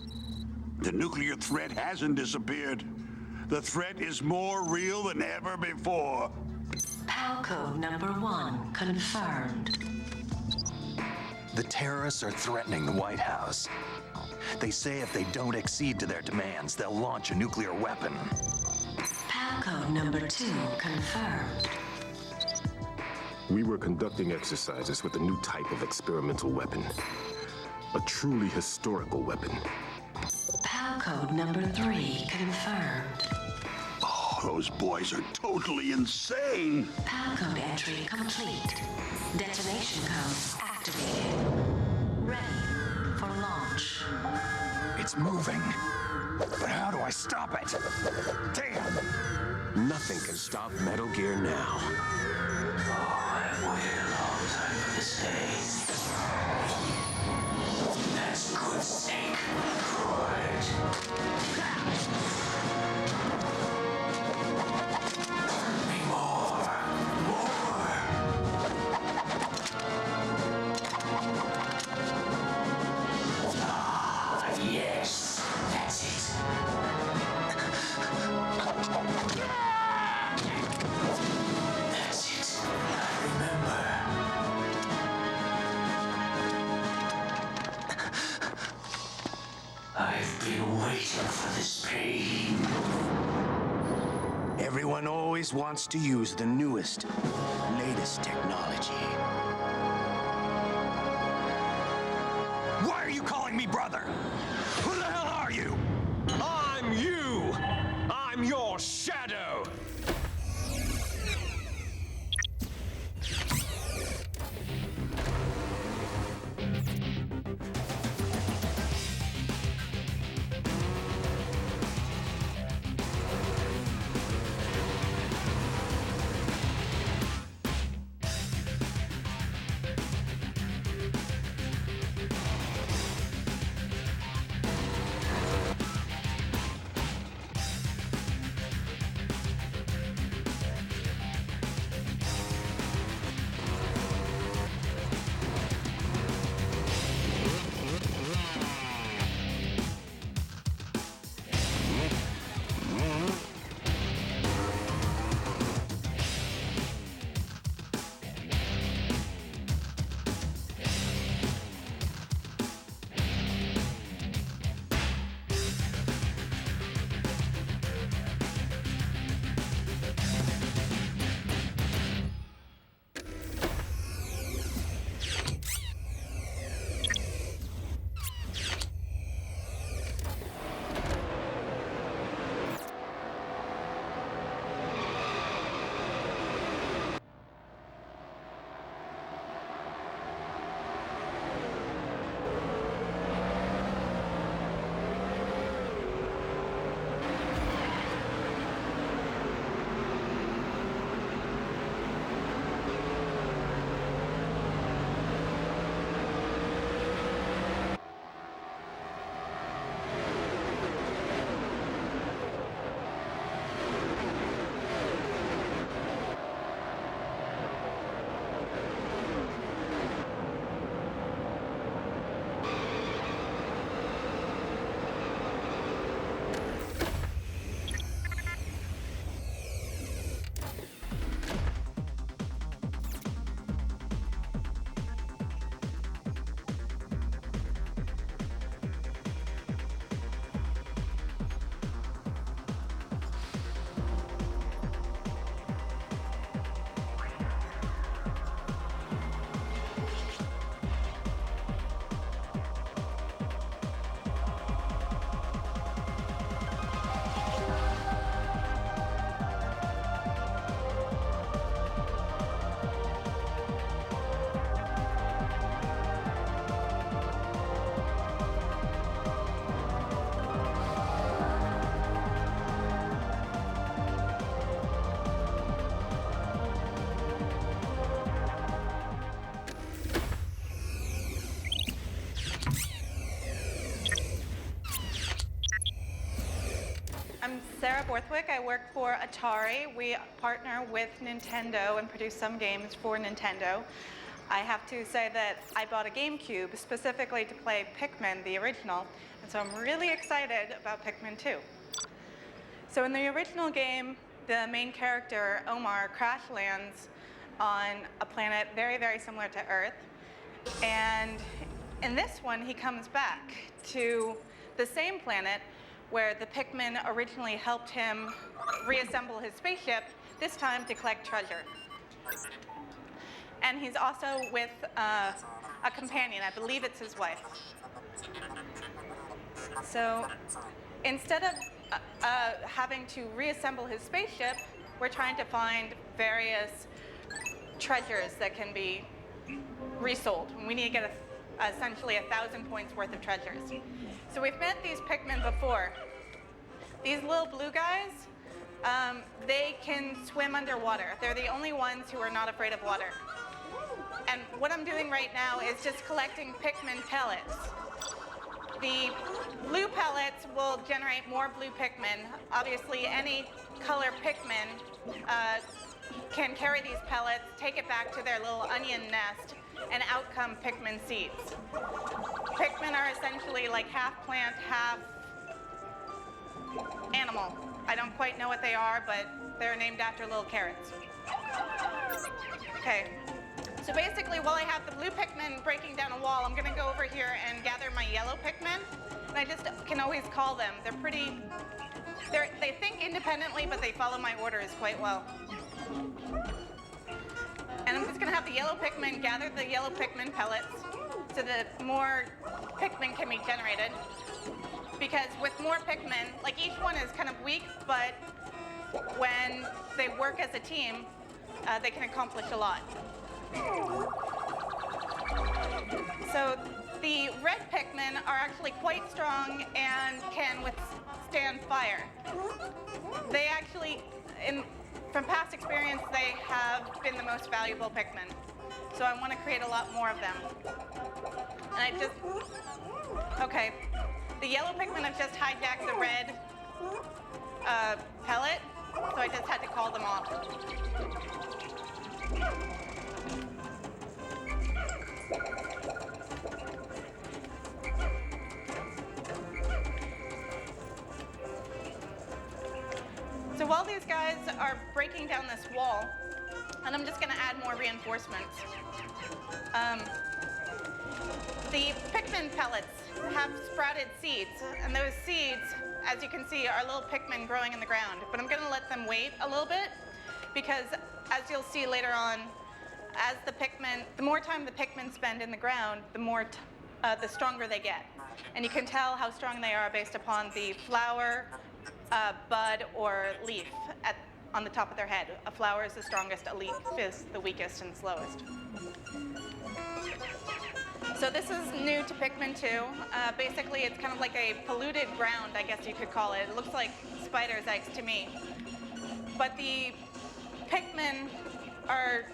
The nuclear threat hasn't disappeared. The threat is more real than ever before. PAL code number 1 confirmed. The terrorists are threatening the White House. They say if they don't accede to their demands, they'll launch a nuclear weapon. PAL code number 2 confirmed. We were conducting exercises with a new type of experimental weapon. A truly historical weapon. PAL code number 3 confirmed. Oh, those boys are totally insane. PAL code entry complete. Detonation code activated. Ready for launch. It's moving. But how do I stop it? Damn! Nothing can stop Metal Gear now. I waited a long time for this day. That's good, Snake. Good. Burn me more. Ah, yes. That's it. That's it. I remember. I've been waiting for this pain. Everyone always wants to use the newest, latest technology. Why are you calling me brother? Who the hell are you? I'm you! I'm your shadow! Borthwick. I work for Atari. We partner with Nintendo and produce some games for Nintendo. I have to say that I bought a GameCube specifically to play Pikmin, the original, and so I'm really excited about Pikmin 2. So in the original game, the main character, Omar, crash lands on a planet very, very similar to Earth. And in this one, he comes back to the same planet where the Pikmin originally helped him reassemble his spaceship, this time to collect treasure. And he's also with a companion. I believe it's his wife. So instead of having to reassemble his spaceship, we're trying to find various treasures that can be resold. We need to get essentially 1,000 points worth of treasures. So we've met these Pikmin before. These little blue guys, they can swim underwater. They're the only ones who are not afraid of water. And what I'm doing right now is just collecting Pikmin pellets. The blue pellets will generate more blue Pikmin. Obviously, any color Pikmin can carry these pellets, take it back to their little onion nest, and out come Pikmin seeds. Pikmin are essentially like half plant, half animal. I don't quite know what they are, but they're named after little carrots. Okay. So basically, while I have the blue Pikmin breaking down a wall, I'm going to go over here and gather my yellow Pikmin. And I just can always call them. They think independently, but they follow my orders quite well. And I'm just going to have the yellow Pikmin gather the yellow Pikmin pellets so that more Pikmin can be generated. Because with more Pikmin, like each one is kind of weak, but when they work as a team, they can accomplish a lot. So the red Pikmin are actually quite strong and can withstand fire. They actually, from past experience, they have been the most valuable Pikmin. So I want to create a lot more of them. And okay. The yellow Pikmin have just hijacked the red pellet, so I just had to call them off. So while these guys are breaking down this wall, and I'm just going to add more reinforcements, the Pikmin pellets have sprouted seeds, and those seeds, as you can see, are little Pikmin growing in the ground. But I'm going to let them wait a little bit, because as you'll see later on, as the more time the Pikmin spend in the ground, the stronger they get. And you can tell how strong they are based upon the flower, bud, or leaf on the top of their head. A flower is the strongest, a leaf is the weakest and slowest. So this is new to Pikmin 2. Basically, it's kind of like a polluted ground, I guess you could call it. It looks like spider's eggs to me. But the Pikmin are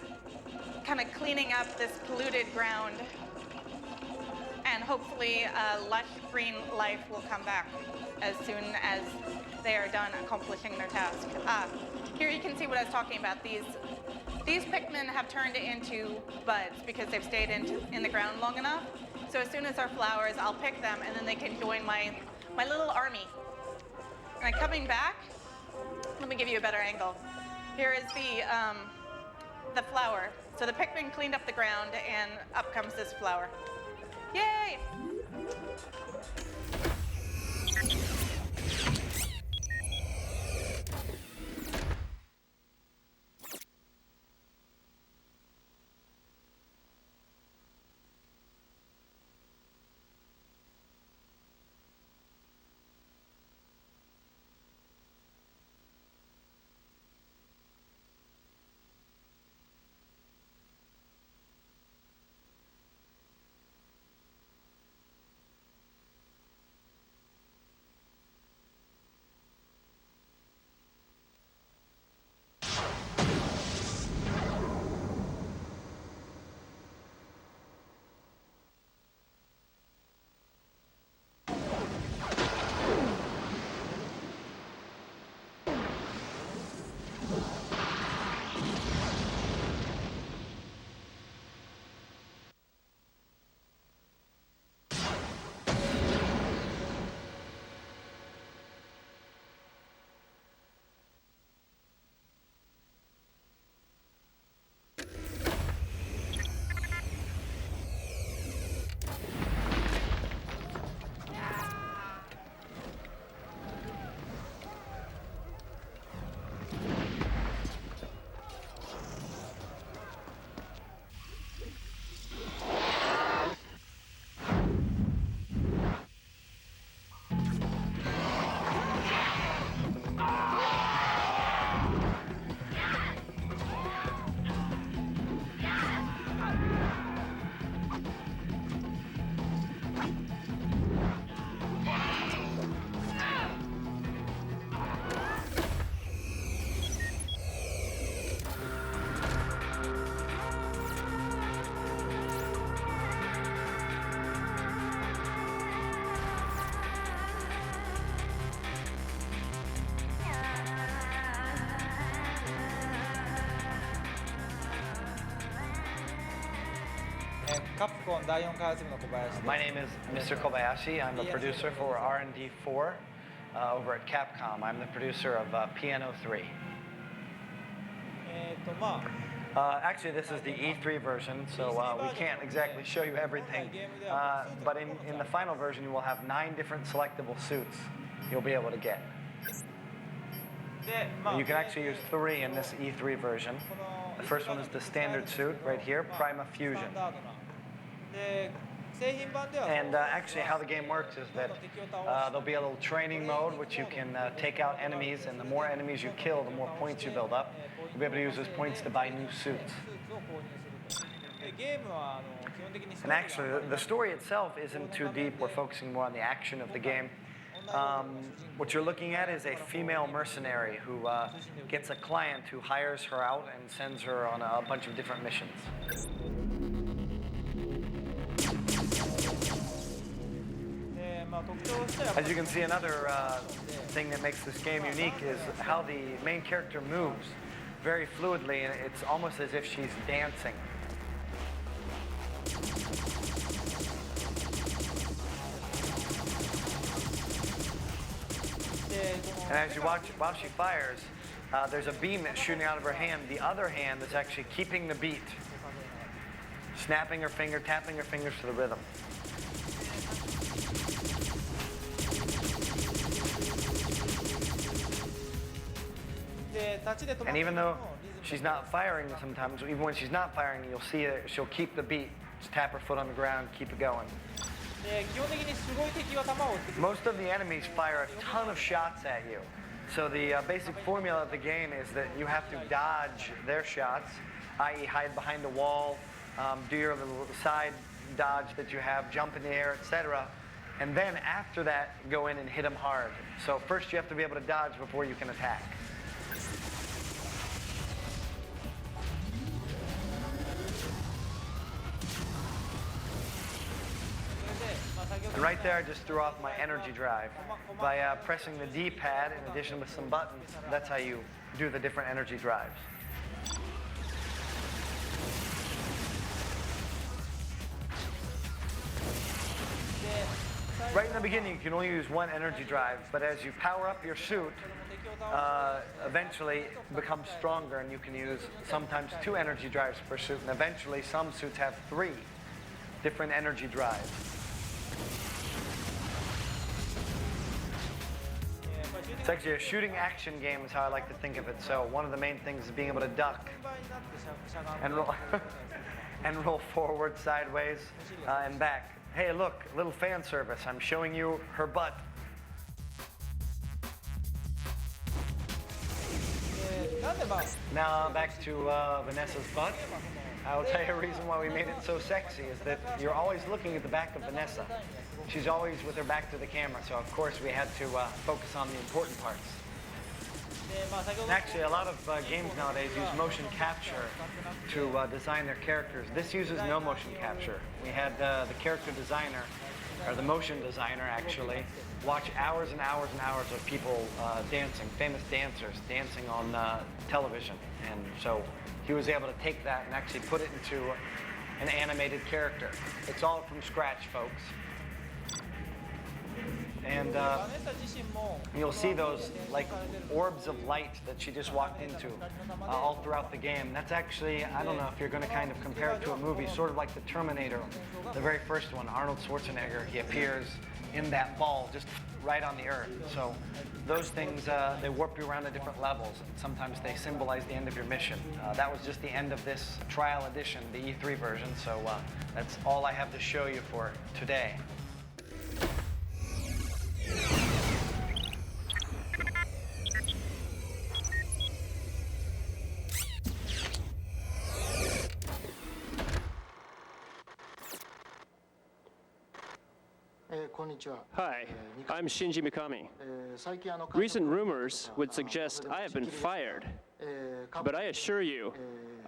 kind of cleaning up this polluted ground, and hopefully lush green life will come back as soon as they are done accomplishing their task. Here you can see what I was talking about. These Pikmin have turned into buds because they've stayed in the ground long enough. So as soon as our flowers, I'll pick them, and then they can join my little army. And coming back, let me give you a better angle. Here is the flower. So the Pikmin cleaned up the ground, and up comes this flower. Yay! My name is Mr. Kobayashi. I'm the producer for R&D 4 over at Capcom. I'm the producer of Piano 3. Actually, this is the E3 version, so we can't exactly show you everything. But in the final version, you will have 9 different selectable suits you'll be able to get. You can actually use 3 in this E3 version. The first one is the standard suit right here, Prima Fusion. And actually how the game works is that there'll be a little training mode which you can take out enemies, and the more enemies you kill, the more points you build up. You'll be able to use those points to buy new suits. And actually, the story itself isn't too deep. We're focusing more on the action of the game. What you're looking at is a female mercenary who gets a client who hires her out and sends her on a bunch of different missions. As you can see, another thing that makes this game unique is how the main character moves very fluidly, and it's almost as if she's dancing. And as you watch, while she fires, there's a beam that's shooting out of her hand. The other hand is actually keeping the beat, snapping her finger, tapping her fingers to the rhythm. And even though she's not firing sometimes, even when she's not firing, you'll see that she'll keep the beat. Just tap her foot on the ground, keep it going. Most of the enemies fire a ton of shots at you. So the basic formula of the game is that you have to dodge their shots, i.e. hide behind a wall, do your little side dodge that you have, jump in the air, etc. And then after that, go in and hit them hard. So first you have to be able to dodge before you can attack. And right there, I just threw off my energy drive. By pressing the D-pad in addition with some buttons, that's how you do the different energy drives. Right in the beginning, you can only use 1 energy drive, but as you power up your suit, eventually it becomes stronger, and you can use sometimes 2 energy drives per suit, and eventually some suits have 3 different energy drives. It's actually a shooting action game is how I like to think of it. So one of the main things is being able to duck and roll, and roll forward, sideways, and back. Hey, look, a little fan service. I'm showing you her butt. Now back to Vanessa's butt. I'll tell you a reason why we made it so sexy is that you're always looking at the back of Vanessa. She's always with her back to the camera, so of course we had to focus on the important parts. And actually, a lot of games nowadays use motion capture to design their characters. This uses no motion capture. We had the character designer, or the motion designer actually, watch hours and hours and hours of people dancing, famous dancers dancing on television. And so he was able to take that and actually put it into an animated character. It's all from scratch, folks. And you'll see those like orbs of light that she just walked into all throughout the game. That's actually, I don't know if you're going to kind of compare it to a movie, sort of like the Terminator, the very first one, Arnold Schwarzenegger. He appears in that ball just right on the earth. So those things, they warp you around to different levels. Sometimes they symbolize the end of your mission. That was just the end of this trial edition, the E3 version. So that's all I have to show you for today. Hi, I'm Shinji Mikami. Recent rumors would suggest I have been fired, but I assure you,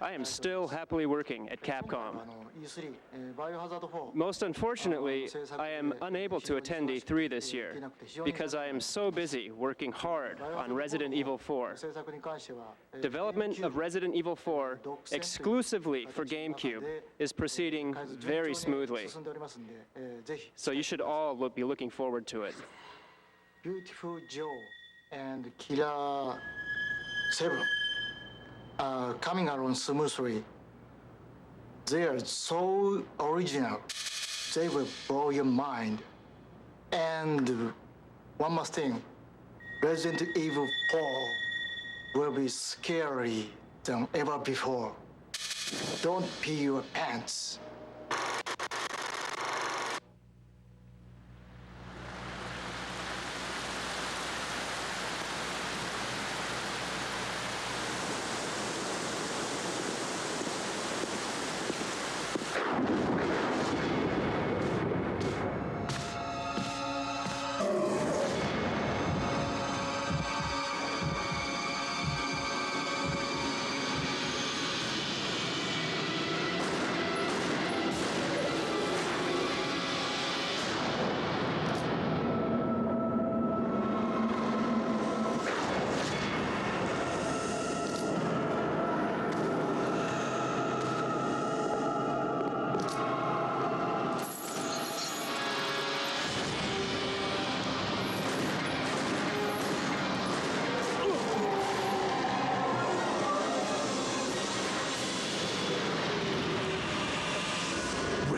I am still happily working at Capcom. Most unfortunately, I am unable to attend E3 this year because I am so busy working hard on Resident Evil 4. Development of Resident Evil 4 exclusively for GameCube is proceeding very smoothly, so you should all be looking forward to it. Beautiful Joe and Killer 7 are coming along smoothly. They are so original, they will blow your mind. And one more thing, Resident Evil 4 will be scary than ever before. Don't pee your pants.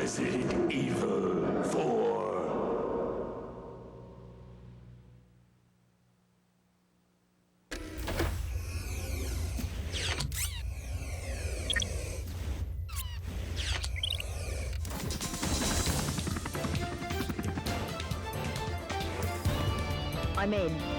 Resident Evil 4. I'm in.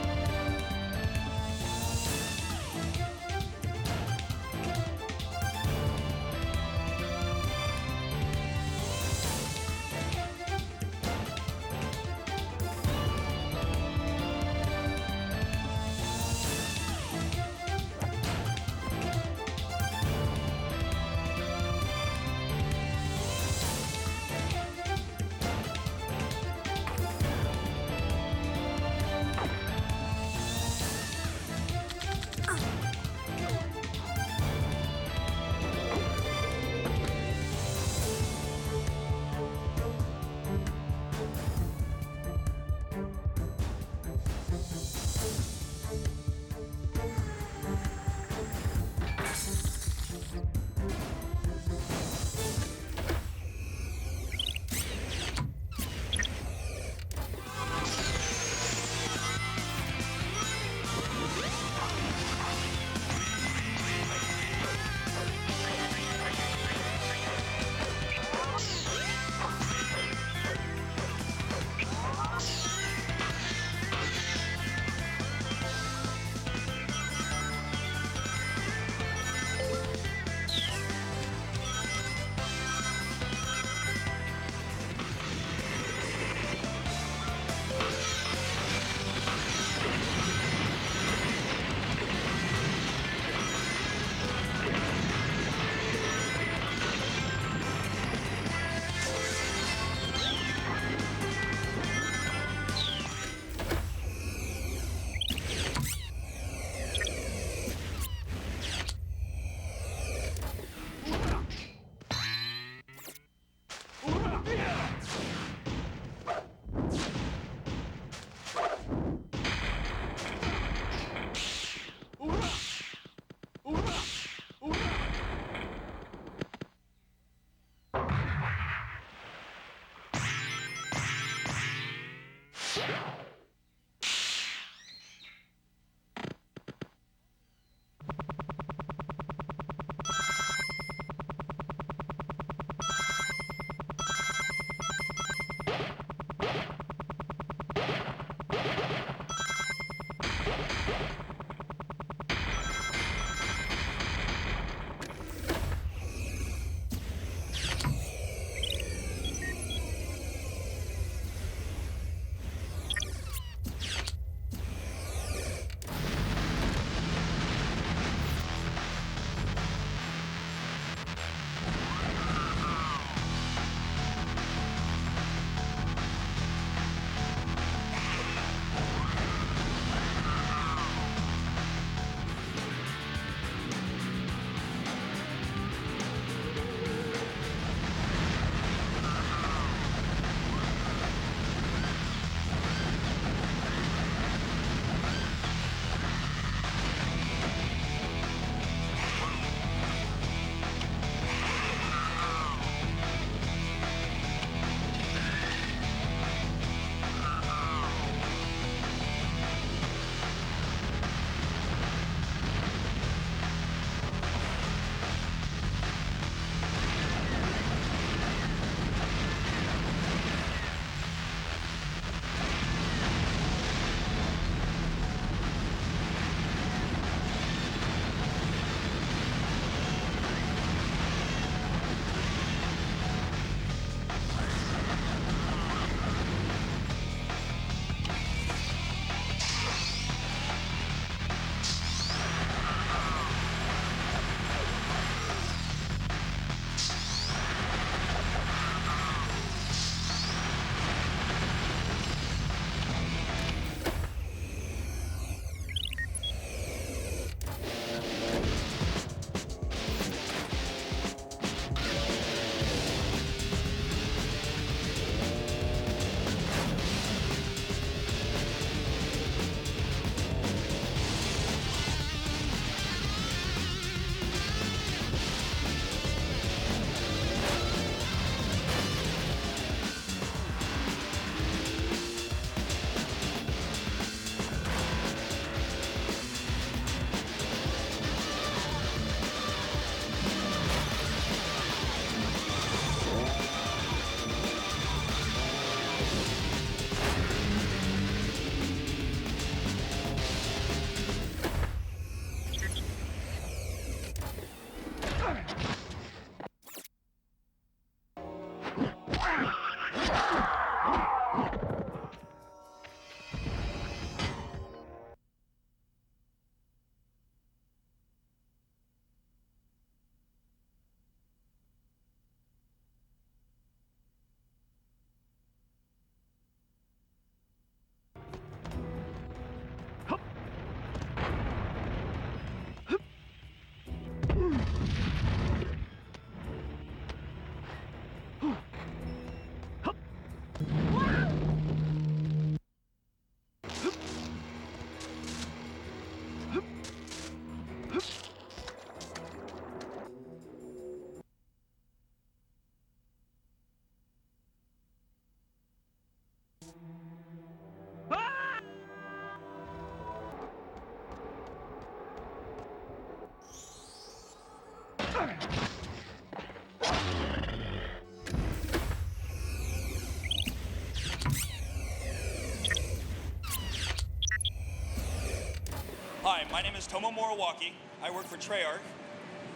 my name is Tomo Moriwaki. I work for Treyarch,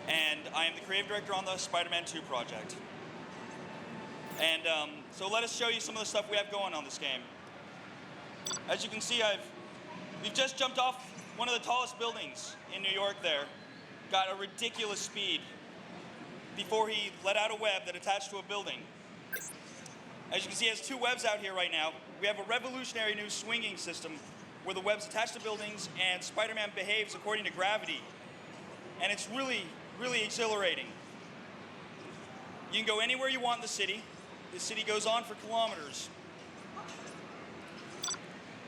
and I am the creative director on the Spider-Man 2 project. And so let us show you some of the stuff we have going on this game. As you can see, we've just jumped off one of the tallest buildings in New York there. Got a ridiculous speed before he let out a web that attached to a building. As you can see, he has 2 webs out here right now. We have a revolutionary new swinging system where the webs attach to buildings and Spider-Man behaves according to gravity. And it's really, really exhilarating. You can go anywhere you want in the city. The city goes on for kilometers.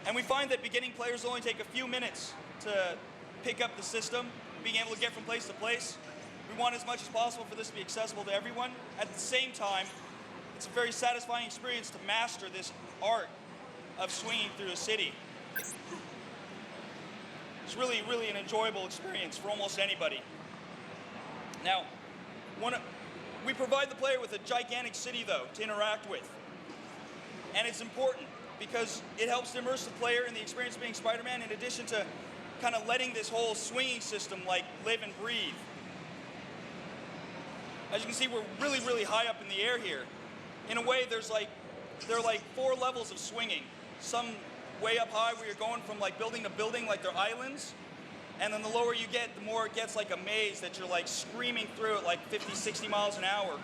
And we find that beginning players only take a few minutes to pick up the system, being able to get from place to place. We want as much as possible for this to be accessible to everyone. At the same time, it's a very satisfying experience to master this art of swinging through a city. It's really, really an enjoyable experience for almost anybody. Now, we provide the player with a gigantic city, though, to interact with. And it's important because it helps to immerse the player in the experience of being Spider-Man in addition to kind of letting this whole swinging system, like, live and breathe. As you can see, we're really, really high up in the air here. In a way, there are like 4 levels of swinging. Some way up high where you're going from like building to building, like they're islands. And then the lower you get, the more it gets like a maze that you're like screaming through at like 50, 60 miles an hour.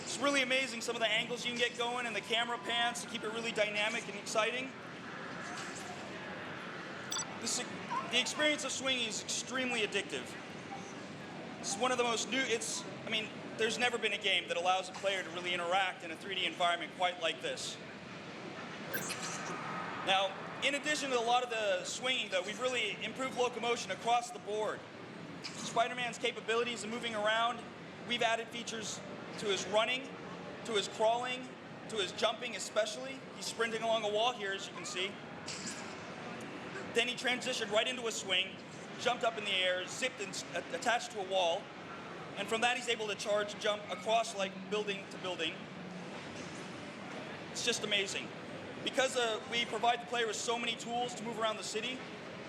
It's really amazing some of the angles you can get going and the camera pans to keep it really dynamic and exciting. The experience of swinging is extremely addictive. It's one of the most new, there's never been a game that allows a player to really interact in a 3D environment quite like this. Now, in addition to a lot of the swinging, though, we've really improved locomotion across the board. Spider-Man's capabilities of moving around, we've added features to his running, to his crawling, to his jumping especially. He's sprinting along a wall here, as you can see. Then he transitioned right into a swing, jumped up in the air, zipped and attached to a wall, and from that he's able to charge, jump across like building to building. It's just amazing. Because we provide the player with so many tools to move around the city,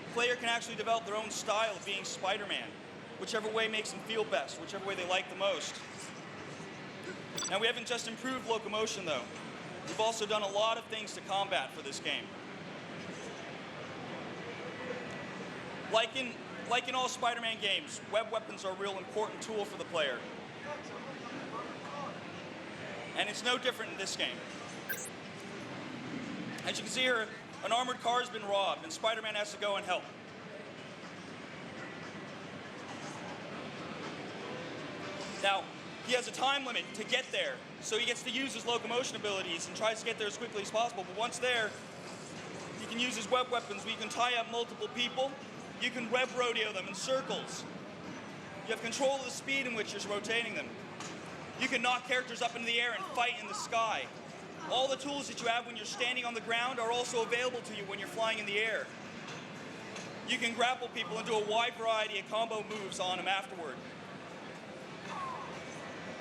the player can actually develop their own style of being Spider-Man, whichever way makes them feel best, whichever way they like the most. Now, we haven't just improved locomotion, though. We've also done a lot of things to combat for this game. Like in all Spider-Man games, web weapons are a real important tool for the player. And it's no different in this game. As you can see here, an armored car has been robbed, and Spider-Man has to go and help. Now, he has a time limit to get there, so he gets to use his locomotion abilities and tries to get there as quickly as possible. But once there, he can use his web weapons. We can tie up multiple people. You can web rodeo them in circles. You have control of the speed in which you're rotating them. You can knock characters up into the air and fight in the sky. All the tools that you have when you're standing on the ground are also available to you when you're flying in the air. You can grapple people and do a wide variety of combo moves on them afterward.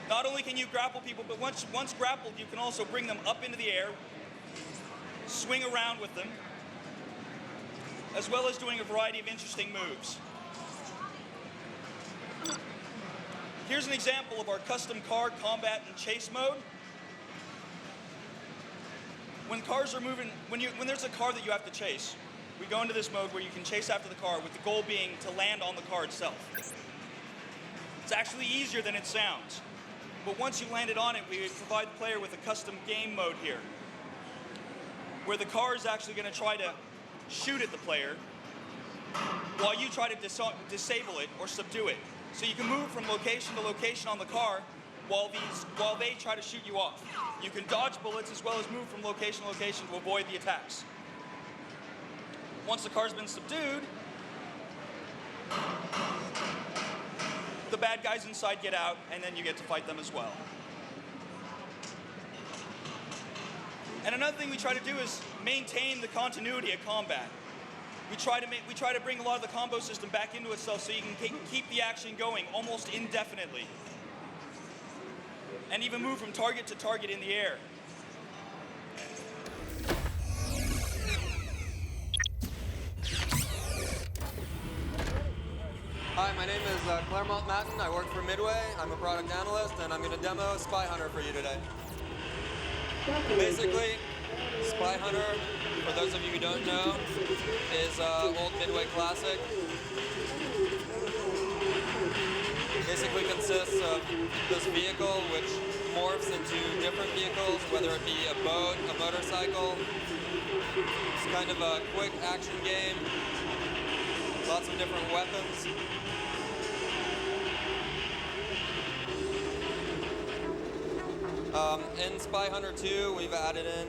Not only can you grapple people, but once grappled, you can also bring them up into the air, swing around with them, as well as doing a variety of interesting moves. Here's an example of our custom car combat and chase mode. When cars are moving, when there's a car that you have to chase, we go into this mode where you can chase after the car with the goal being to land on the car itself. It's actually easier than it sounds. But once you landed on it, we provide the player with a custom game mode here, where the car is actually going to try to shoot at the player while you try to disable it or subdue it. So you can move from location to location on the car while they try to shoot you off. You can dodge bullets as well as move from location to location to avoid the attacks. Once the car's been subdued, the bad guys inside get out, and then you get to fight them as well. And another thing we try to do is maintain the continuity of combat. We try to bring a lot of the combo system back into itself so you can keep the action going almost indefinitely. And even move from target to target in the air. Hi, my name is Claremont Matten. I work for Midway. I'm a product analyst, and I'm going to demo Spy Hunter for you today. Basically, Spy Hunter, for those of you who don't know, is an old Midway classic. Basically consists of this vehicle which morphs into different vehicles, whether it be a boat, a motorcycle. It's kind of a quick action game. Lots of different weapons. In Spy Hunter 2, we've added in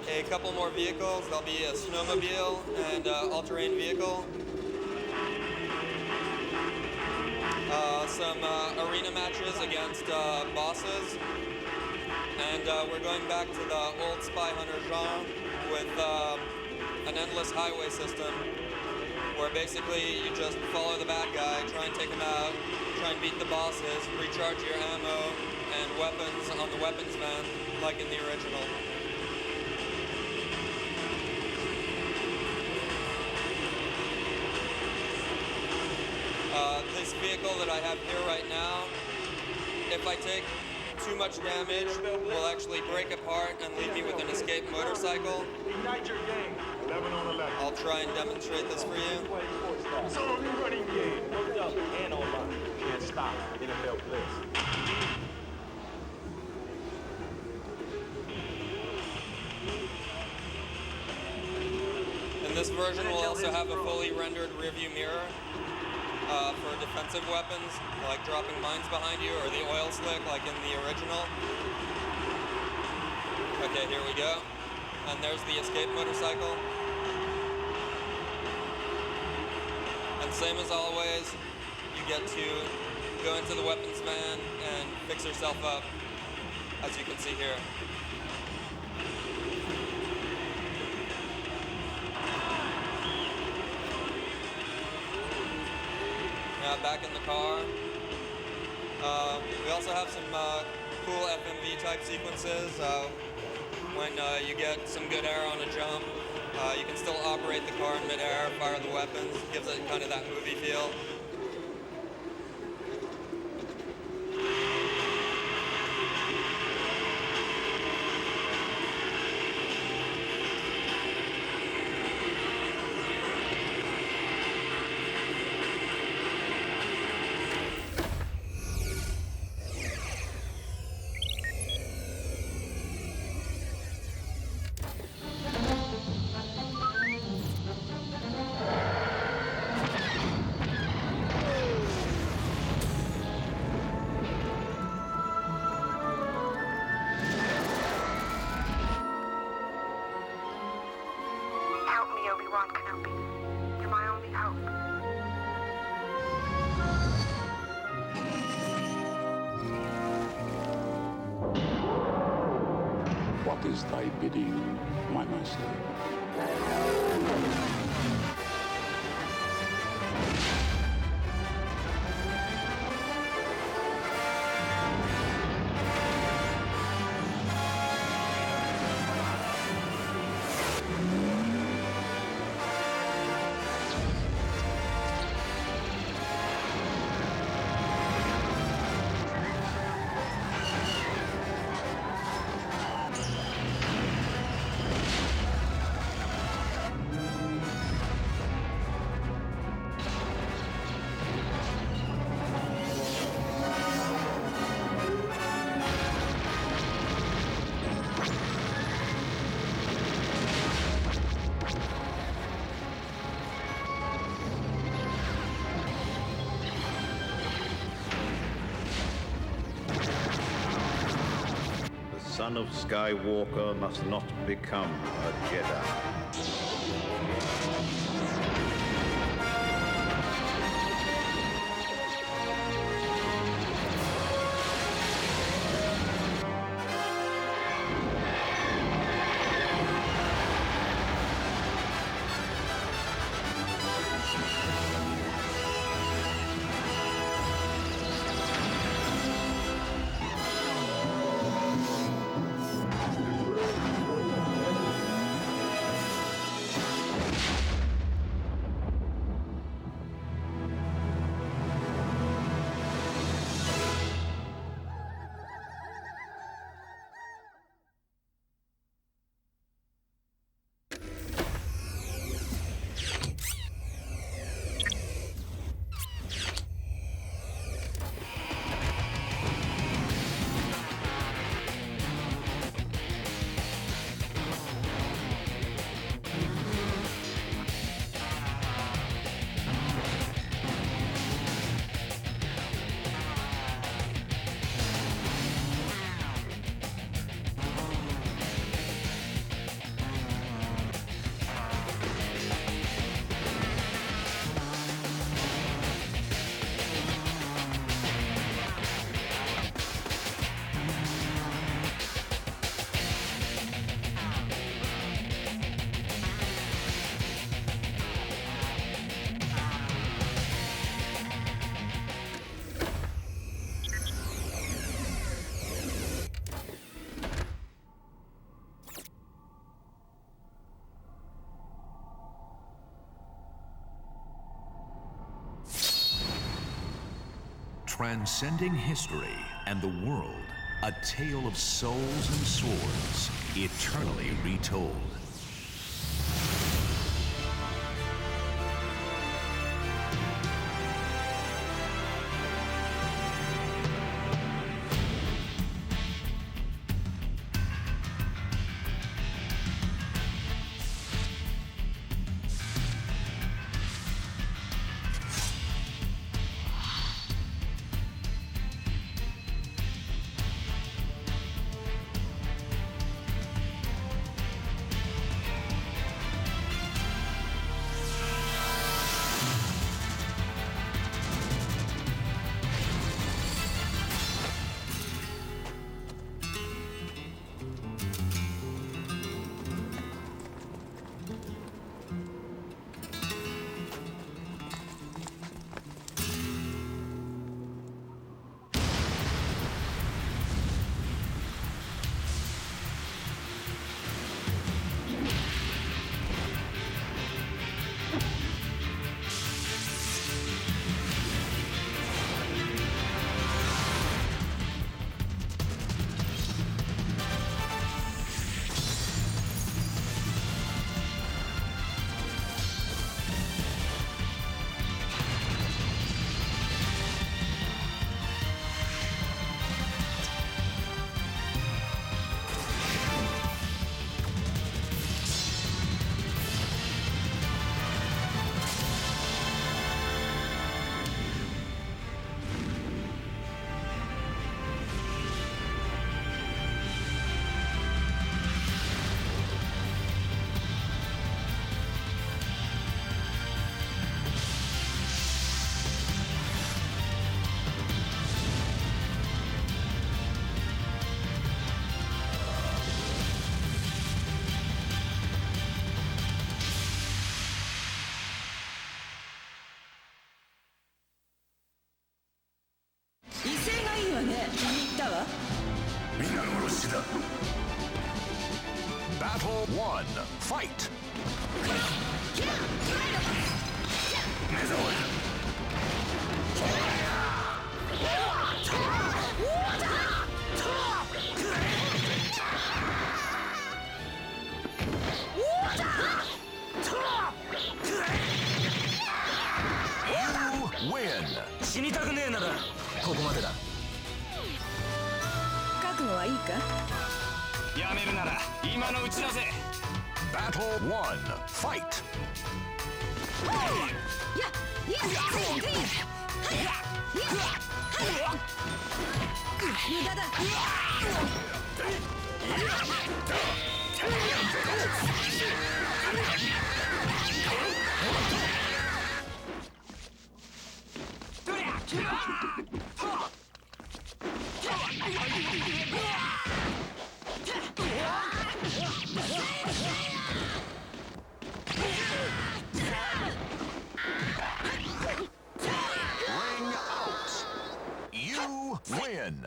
a couple more vehicles. There'll be a snowmobile and all-terrain vehicle. Some arena matches against bosses. And we're going back to the old Spy Hunter genre with an endless highway system where basically you just follow the bad guy, try and take him out, try and beat the bosses, recharge your ammo and weapons on the weapons van, like in the original. This vehicle that I have here right now, if I take too much damage, will actually break apart and leave me with an escape motorcycle. I'll try and demonstrate this for you. It's on a running game, booked up and online. Can't stop. NFL Blitz. In this version, we'll also have a fully rendered rearview mirror for defensive weapons, like dropping mines behind you or the oil slick like in the original. Okay, here we go. And there's the escape motorcycle. And same as always, you get to go into the weapons van and fix yourself up, as you can see here. Now back in the car. We also have some cool FMV type sequences. When you get some good air on a jump, you can still operate the car in midair, fire the weapons, gives it kind of that movie feel. What is thy bidding, my master? Son of Skywalker must not become a Jedi. Transcending history and the world, a tale of souls and swords, eternally retold. Battle 1, fight! You win! 死にたくねえならここまでだ。覚悟はいいか？やめるなら今のうちだぜ。 Battle 1, fight! 無駄だ。Ring out. You win.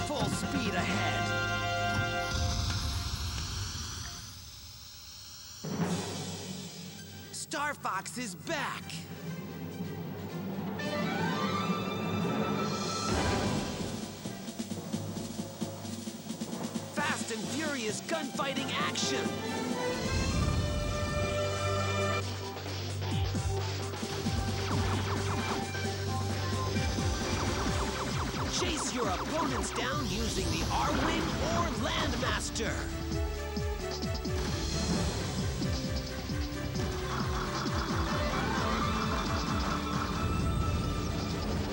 Full speed ahead. Star Fox is back. Fast and furious gunfighting action. Chase your opponents down using the R-Wing or Landmaster.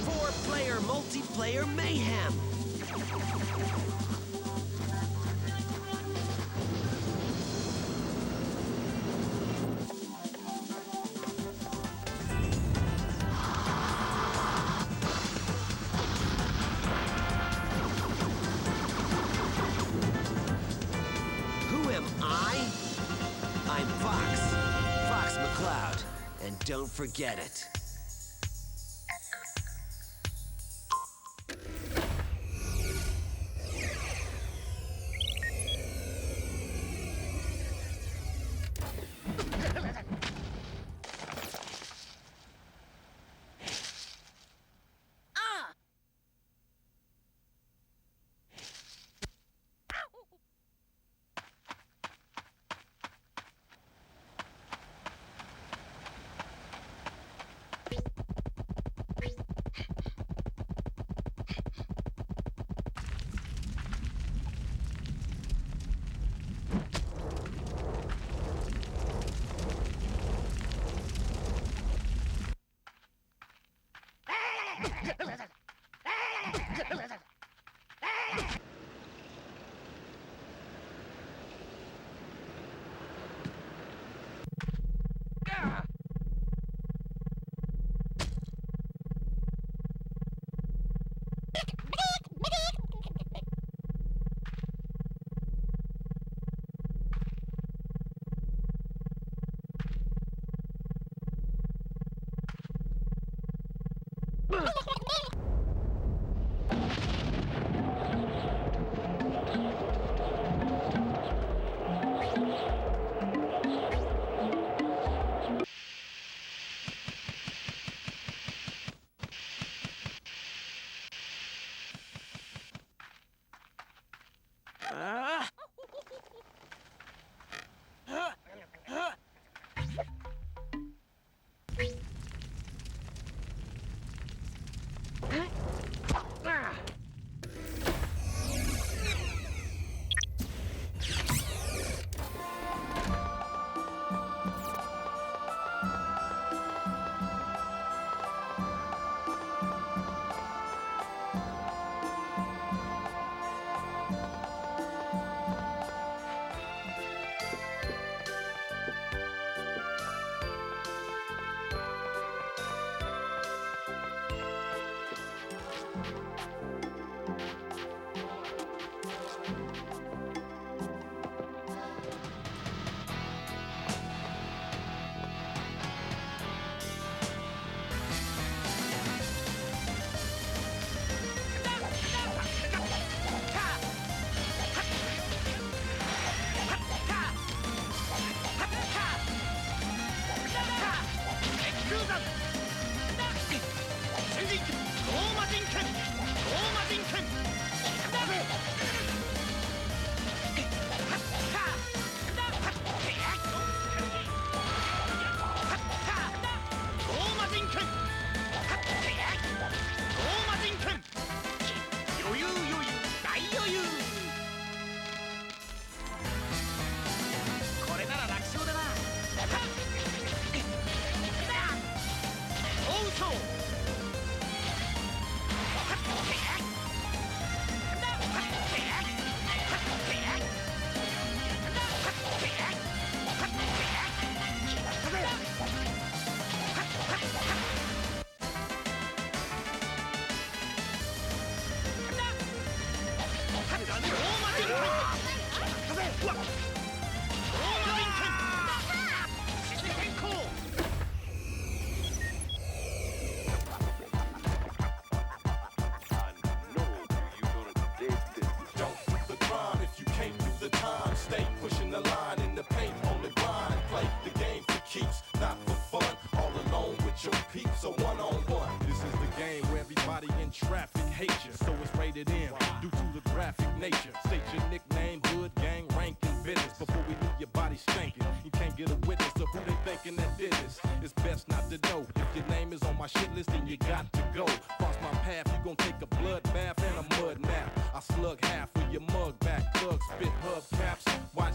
Four-player multiplayer mayhem. and don't forget it.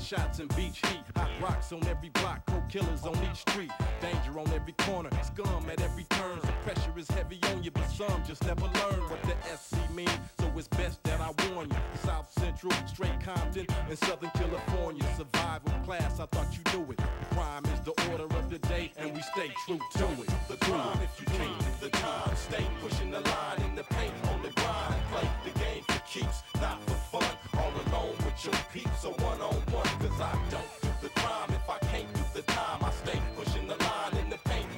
Shots and beach heat, hot rocks on every block, cold killers on each street, danger on every corner, scum at every turn. The pressure is heavy on you, but some just never learn what the SC mean. So it's best that I warn you. South Central, straight Compton, and Southern California, survival class. I thought you knew it. Crime is the order of the day, and we stay true to it. The crime if you can't do the time. Stay pushing the line in the paint on the grind. Play the game for keeps, not for fun. All alone with your peeps, so one-on-one. Cause I don't do the crime if I can't do the time. I stay pushing the line in the paint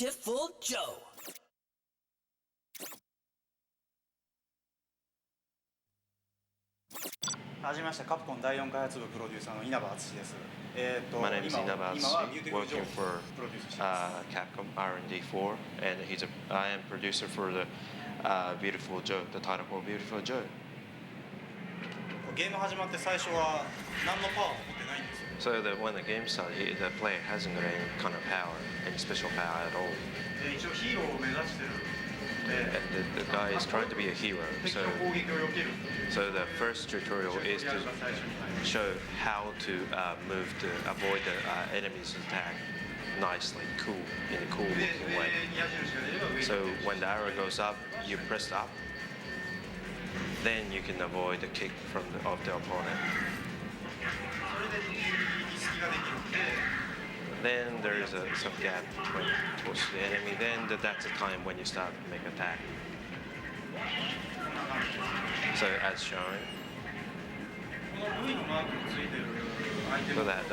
Beautiful Joe. はじめまして、カプコン第4開発部プロデューサーの稲葉敦です。My name is Inaba 今は Beautiful working Joe for プロデュースしてます。 Capcom R&D4, and I am producer for the Beautiful Joe, the title for Beautiful Joe. ゲーム始まって最初は何のパワーも持ってないんですよ。 So that when the game started, the player hasn't got any kind of power, any special power at all. で一応ヒーローを目指してる。 And the guy is trying to be a hero. 敵の攻撃を避ける。 So the first tutorial is to show how to move to avoid the enemy's attack nicely, cool, in a cool looking way. So when the arrow goes up, you press up. Then you can avoid the kick of the opponent. Then there is some gap towards the enemy. Then that's the time when you start to make attack. So as shown. So that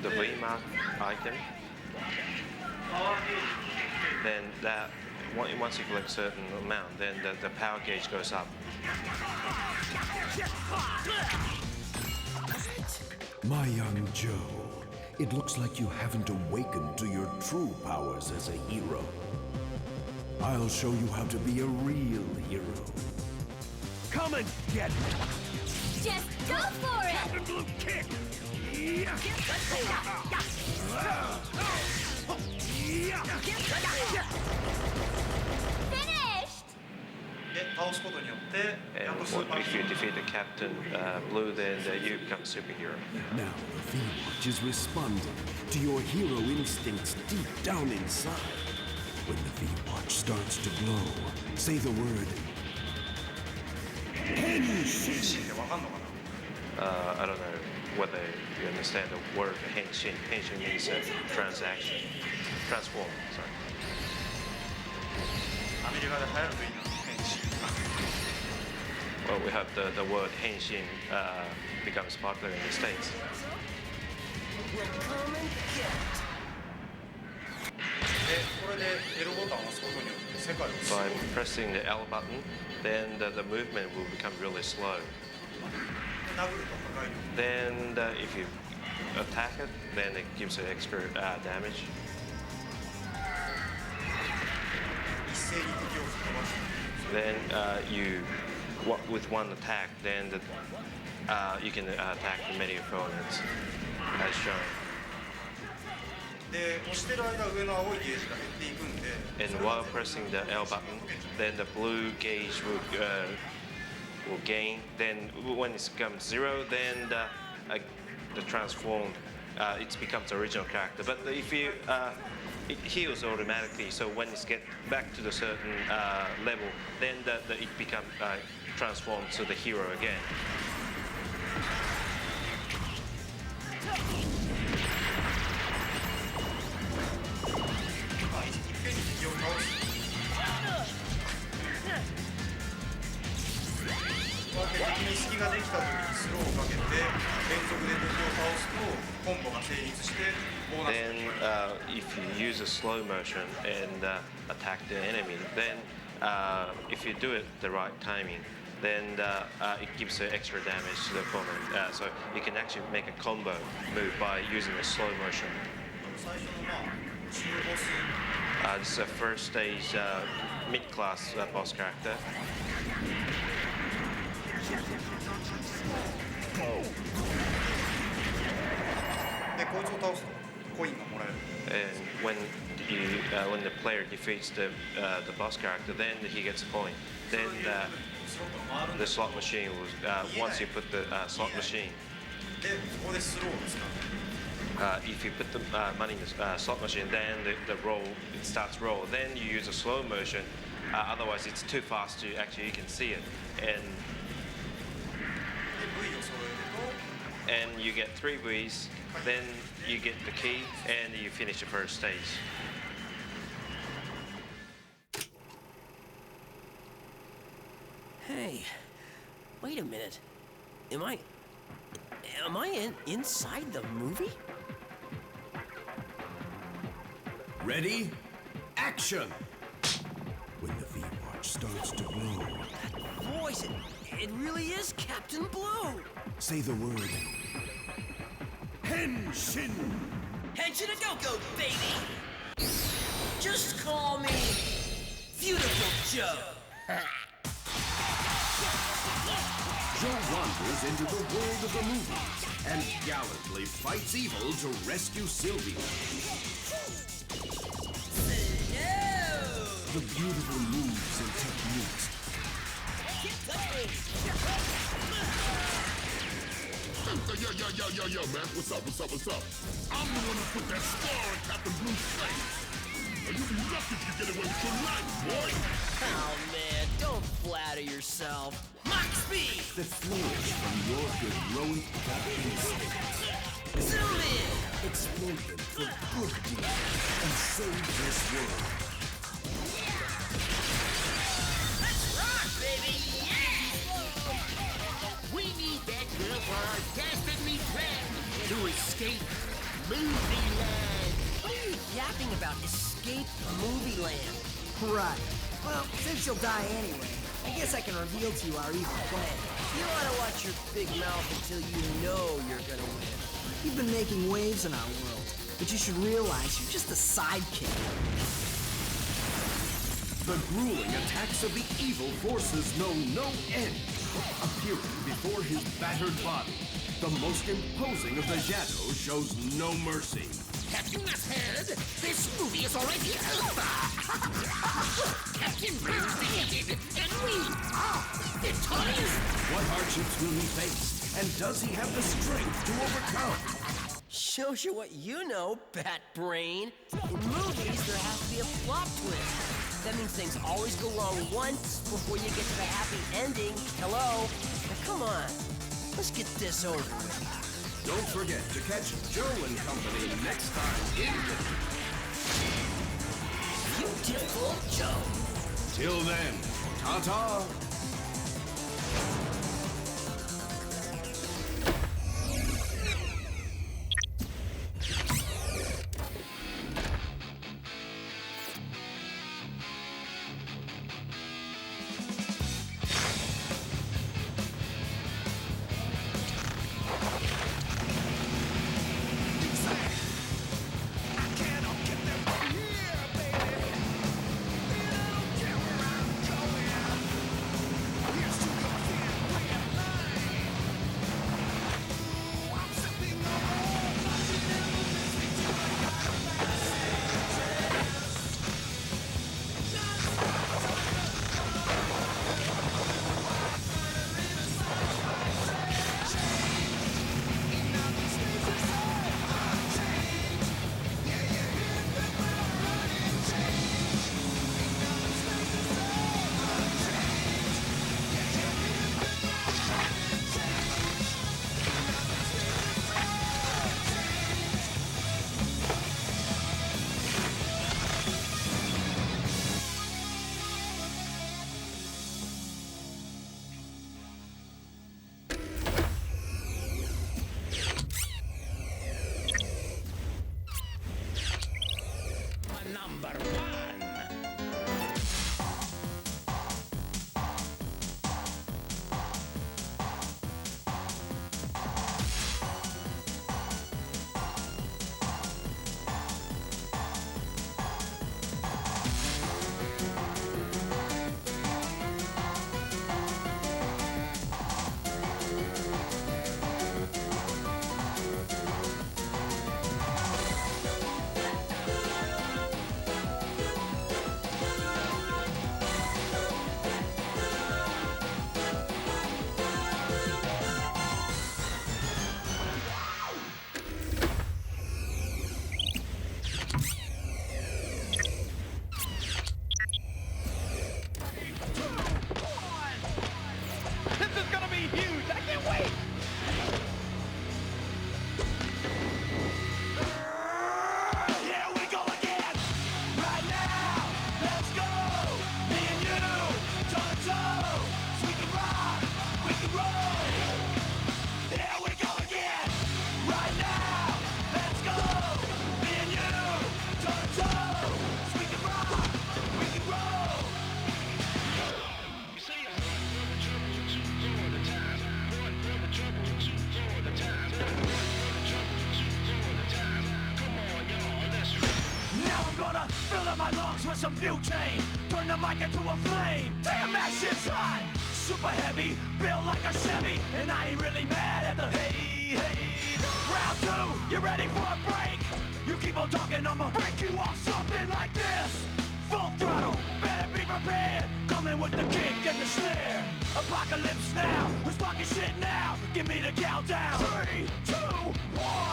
the V mark icon. Then that once you collect a certain amount, then the power gauge goes up. My young Joe, it looks like you haven't awakened to your true powers as a hero. I'll show you how to be a real hero. Come and get me! Just go for it! Captain Blue kick! Finished! で倒すことによって And if you defeat the Captain Blue, then you become a superhero. Now the V-Watch is responding to your hero instincts deep down inside. When the V-Watch starts to glow, say the word Henshin. I don't know whether you understand the word henshin. Henshin means transaction. Transform, sorry. アメリカで流行るといいな、変身。 Well, we hope the word henshin becomes popular in the States. We'll come and get it. で、これで L ボタンを押すことによって世界を By pressing the L button, then the movement will become really slow. 殴ると破壊力。 Then if you attack it, then it gives you extra damage. 一斉に敵を吹っ飛ばす。 Then with one attack, then you can attack many opponents, as shown. で、押してる間上の青いゲージが減っていくんで。 And while pressing the L button, then the blue gauge will gain. Then when it becomes 0, then the transformed it becomes the original character. But if you it heals automatically, so when it gets back to the certain level, then it becomes transformed to the hero again. 敵を倒す。こうやって敵に隙ができた時にスローをかけて連続で敵を倒すとコンボが成立してボーナス。 Then if you use a slow motion and attack the enemy, then if you do it the right timing, then it gives extra damage to the opponent. So you can actually make a combo move by using a slow motion. 最初の中ボス。 This is a first stage mid-class boss character. で、こいつを倒すとコインがもらえる。 And when the player defeats the boss character, then he gets a coin. Then the slot machine will once you put the slot machine. で、ここでスローを使う。 If you put the money in the slot machine, then the roll it starts roll. Then you use a slow motion. Otherwise, it's too fast to actually you can see it. And you get 3 V's. Then you get the key, and you finish the first stage. Hey, wait a minute. Am I inside the movie? Ready? action! When the V-Watch starts to glow, Voice, it really is Captain Blue. say the word Henshin! Henshin a go-go, baby. Just call me Beautiful Joe. Joe wanders into the world of the movies and gallantly fights evil to rescue Sylvia. The beautiful moves and techniques. Yo, man. What's up? I'm the one who put that star on Captain Blue's face. And you'll be lucky if you get away with your life, boy. Oh, man, don't flatter yourself. Mach speed! That flourish from your heroic instincts. Zoom in! Exploit them for good deeds and save this world. Let's rock, baby! Yeah! We need that girl for our dastardly plan to escape Movie Land. What are you yapping about? Escape Movie Land. Right. Well, since you'll die anyway, I guess I can reveal to you our evil plan. You ought to watch your big mouth until you know you're gonna win. You've been making waves in our world, but you should realize you're just a sidekick. The grueling attacks of the evil forces know no end. Appearing before his battered body, the most imposing of the Shadows shows no mercy. Have you not heard? This movie is already over. Captain Blue's defeated, and we are victorious. What hardships will he face, and does he have the strength to overcome? Shows you what you know, Bat Brain. In movies, there has to be a plot twist. That means things always go wrong once before you get to the happy ending. Hello? Now, come on. Let's get this over with. Don't forget to catch Joe and company next time in Beautiful Joe. Till then, ta-ta! some butane, turn the mic into a flame. Damn, that shit's hot. Super heavy, built like a Chevy, and I ain't really mad at the hey. Round two, you ready for a break? You keep on talking, I'ma break you off something like this. Full throttle, better be prepared. Coming with the kick and the snare. Apocalypse now, who's talking shit now? Give me the countdown. 3, 2, 1.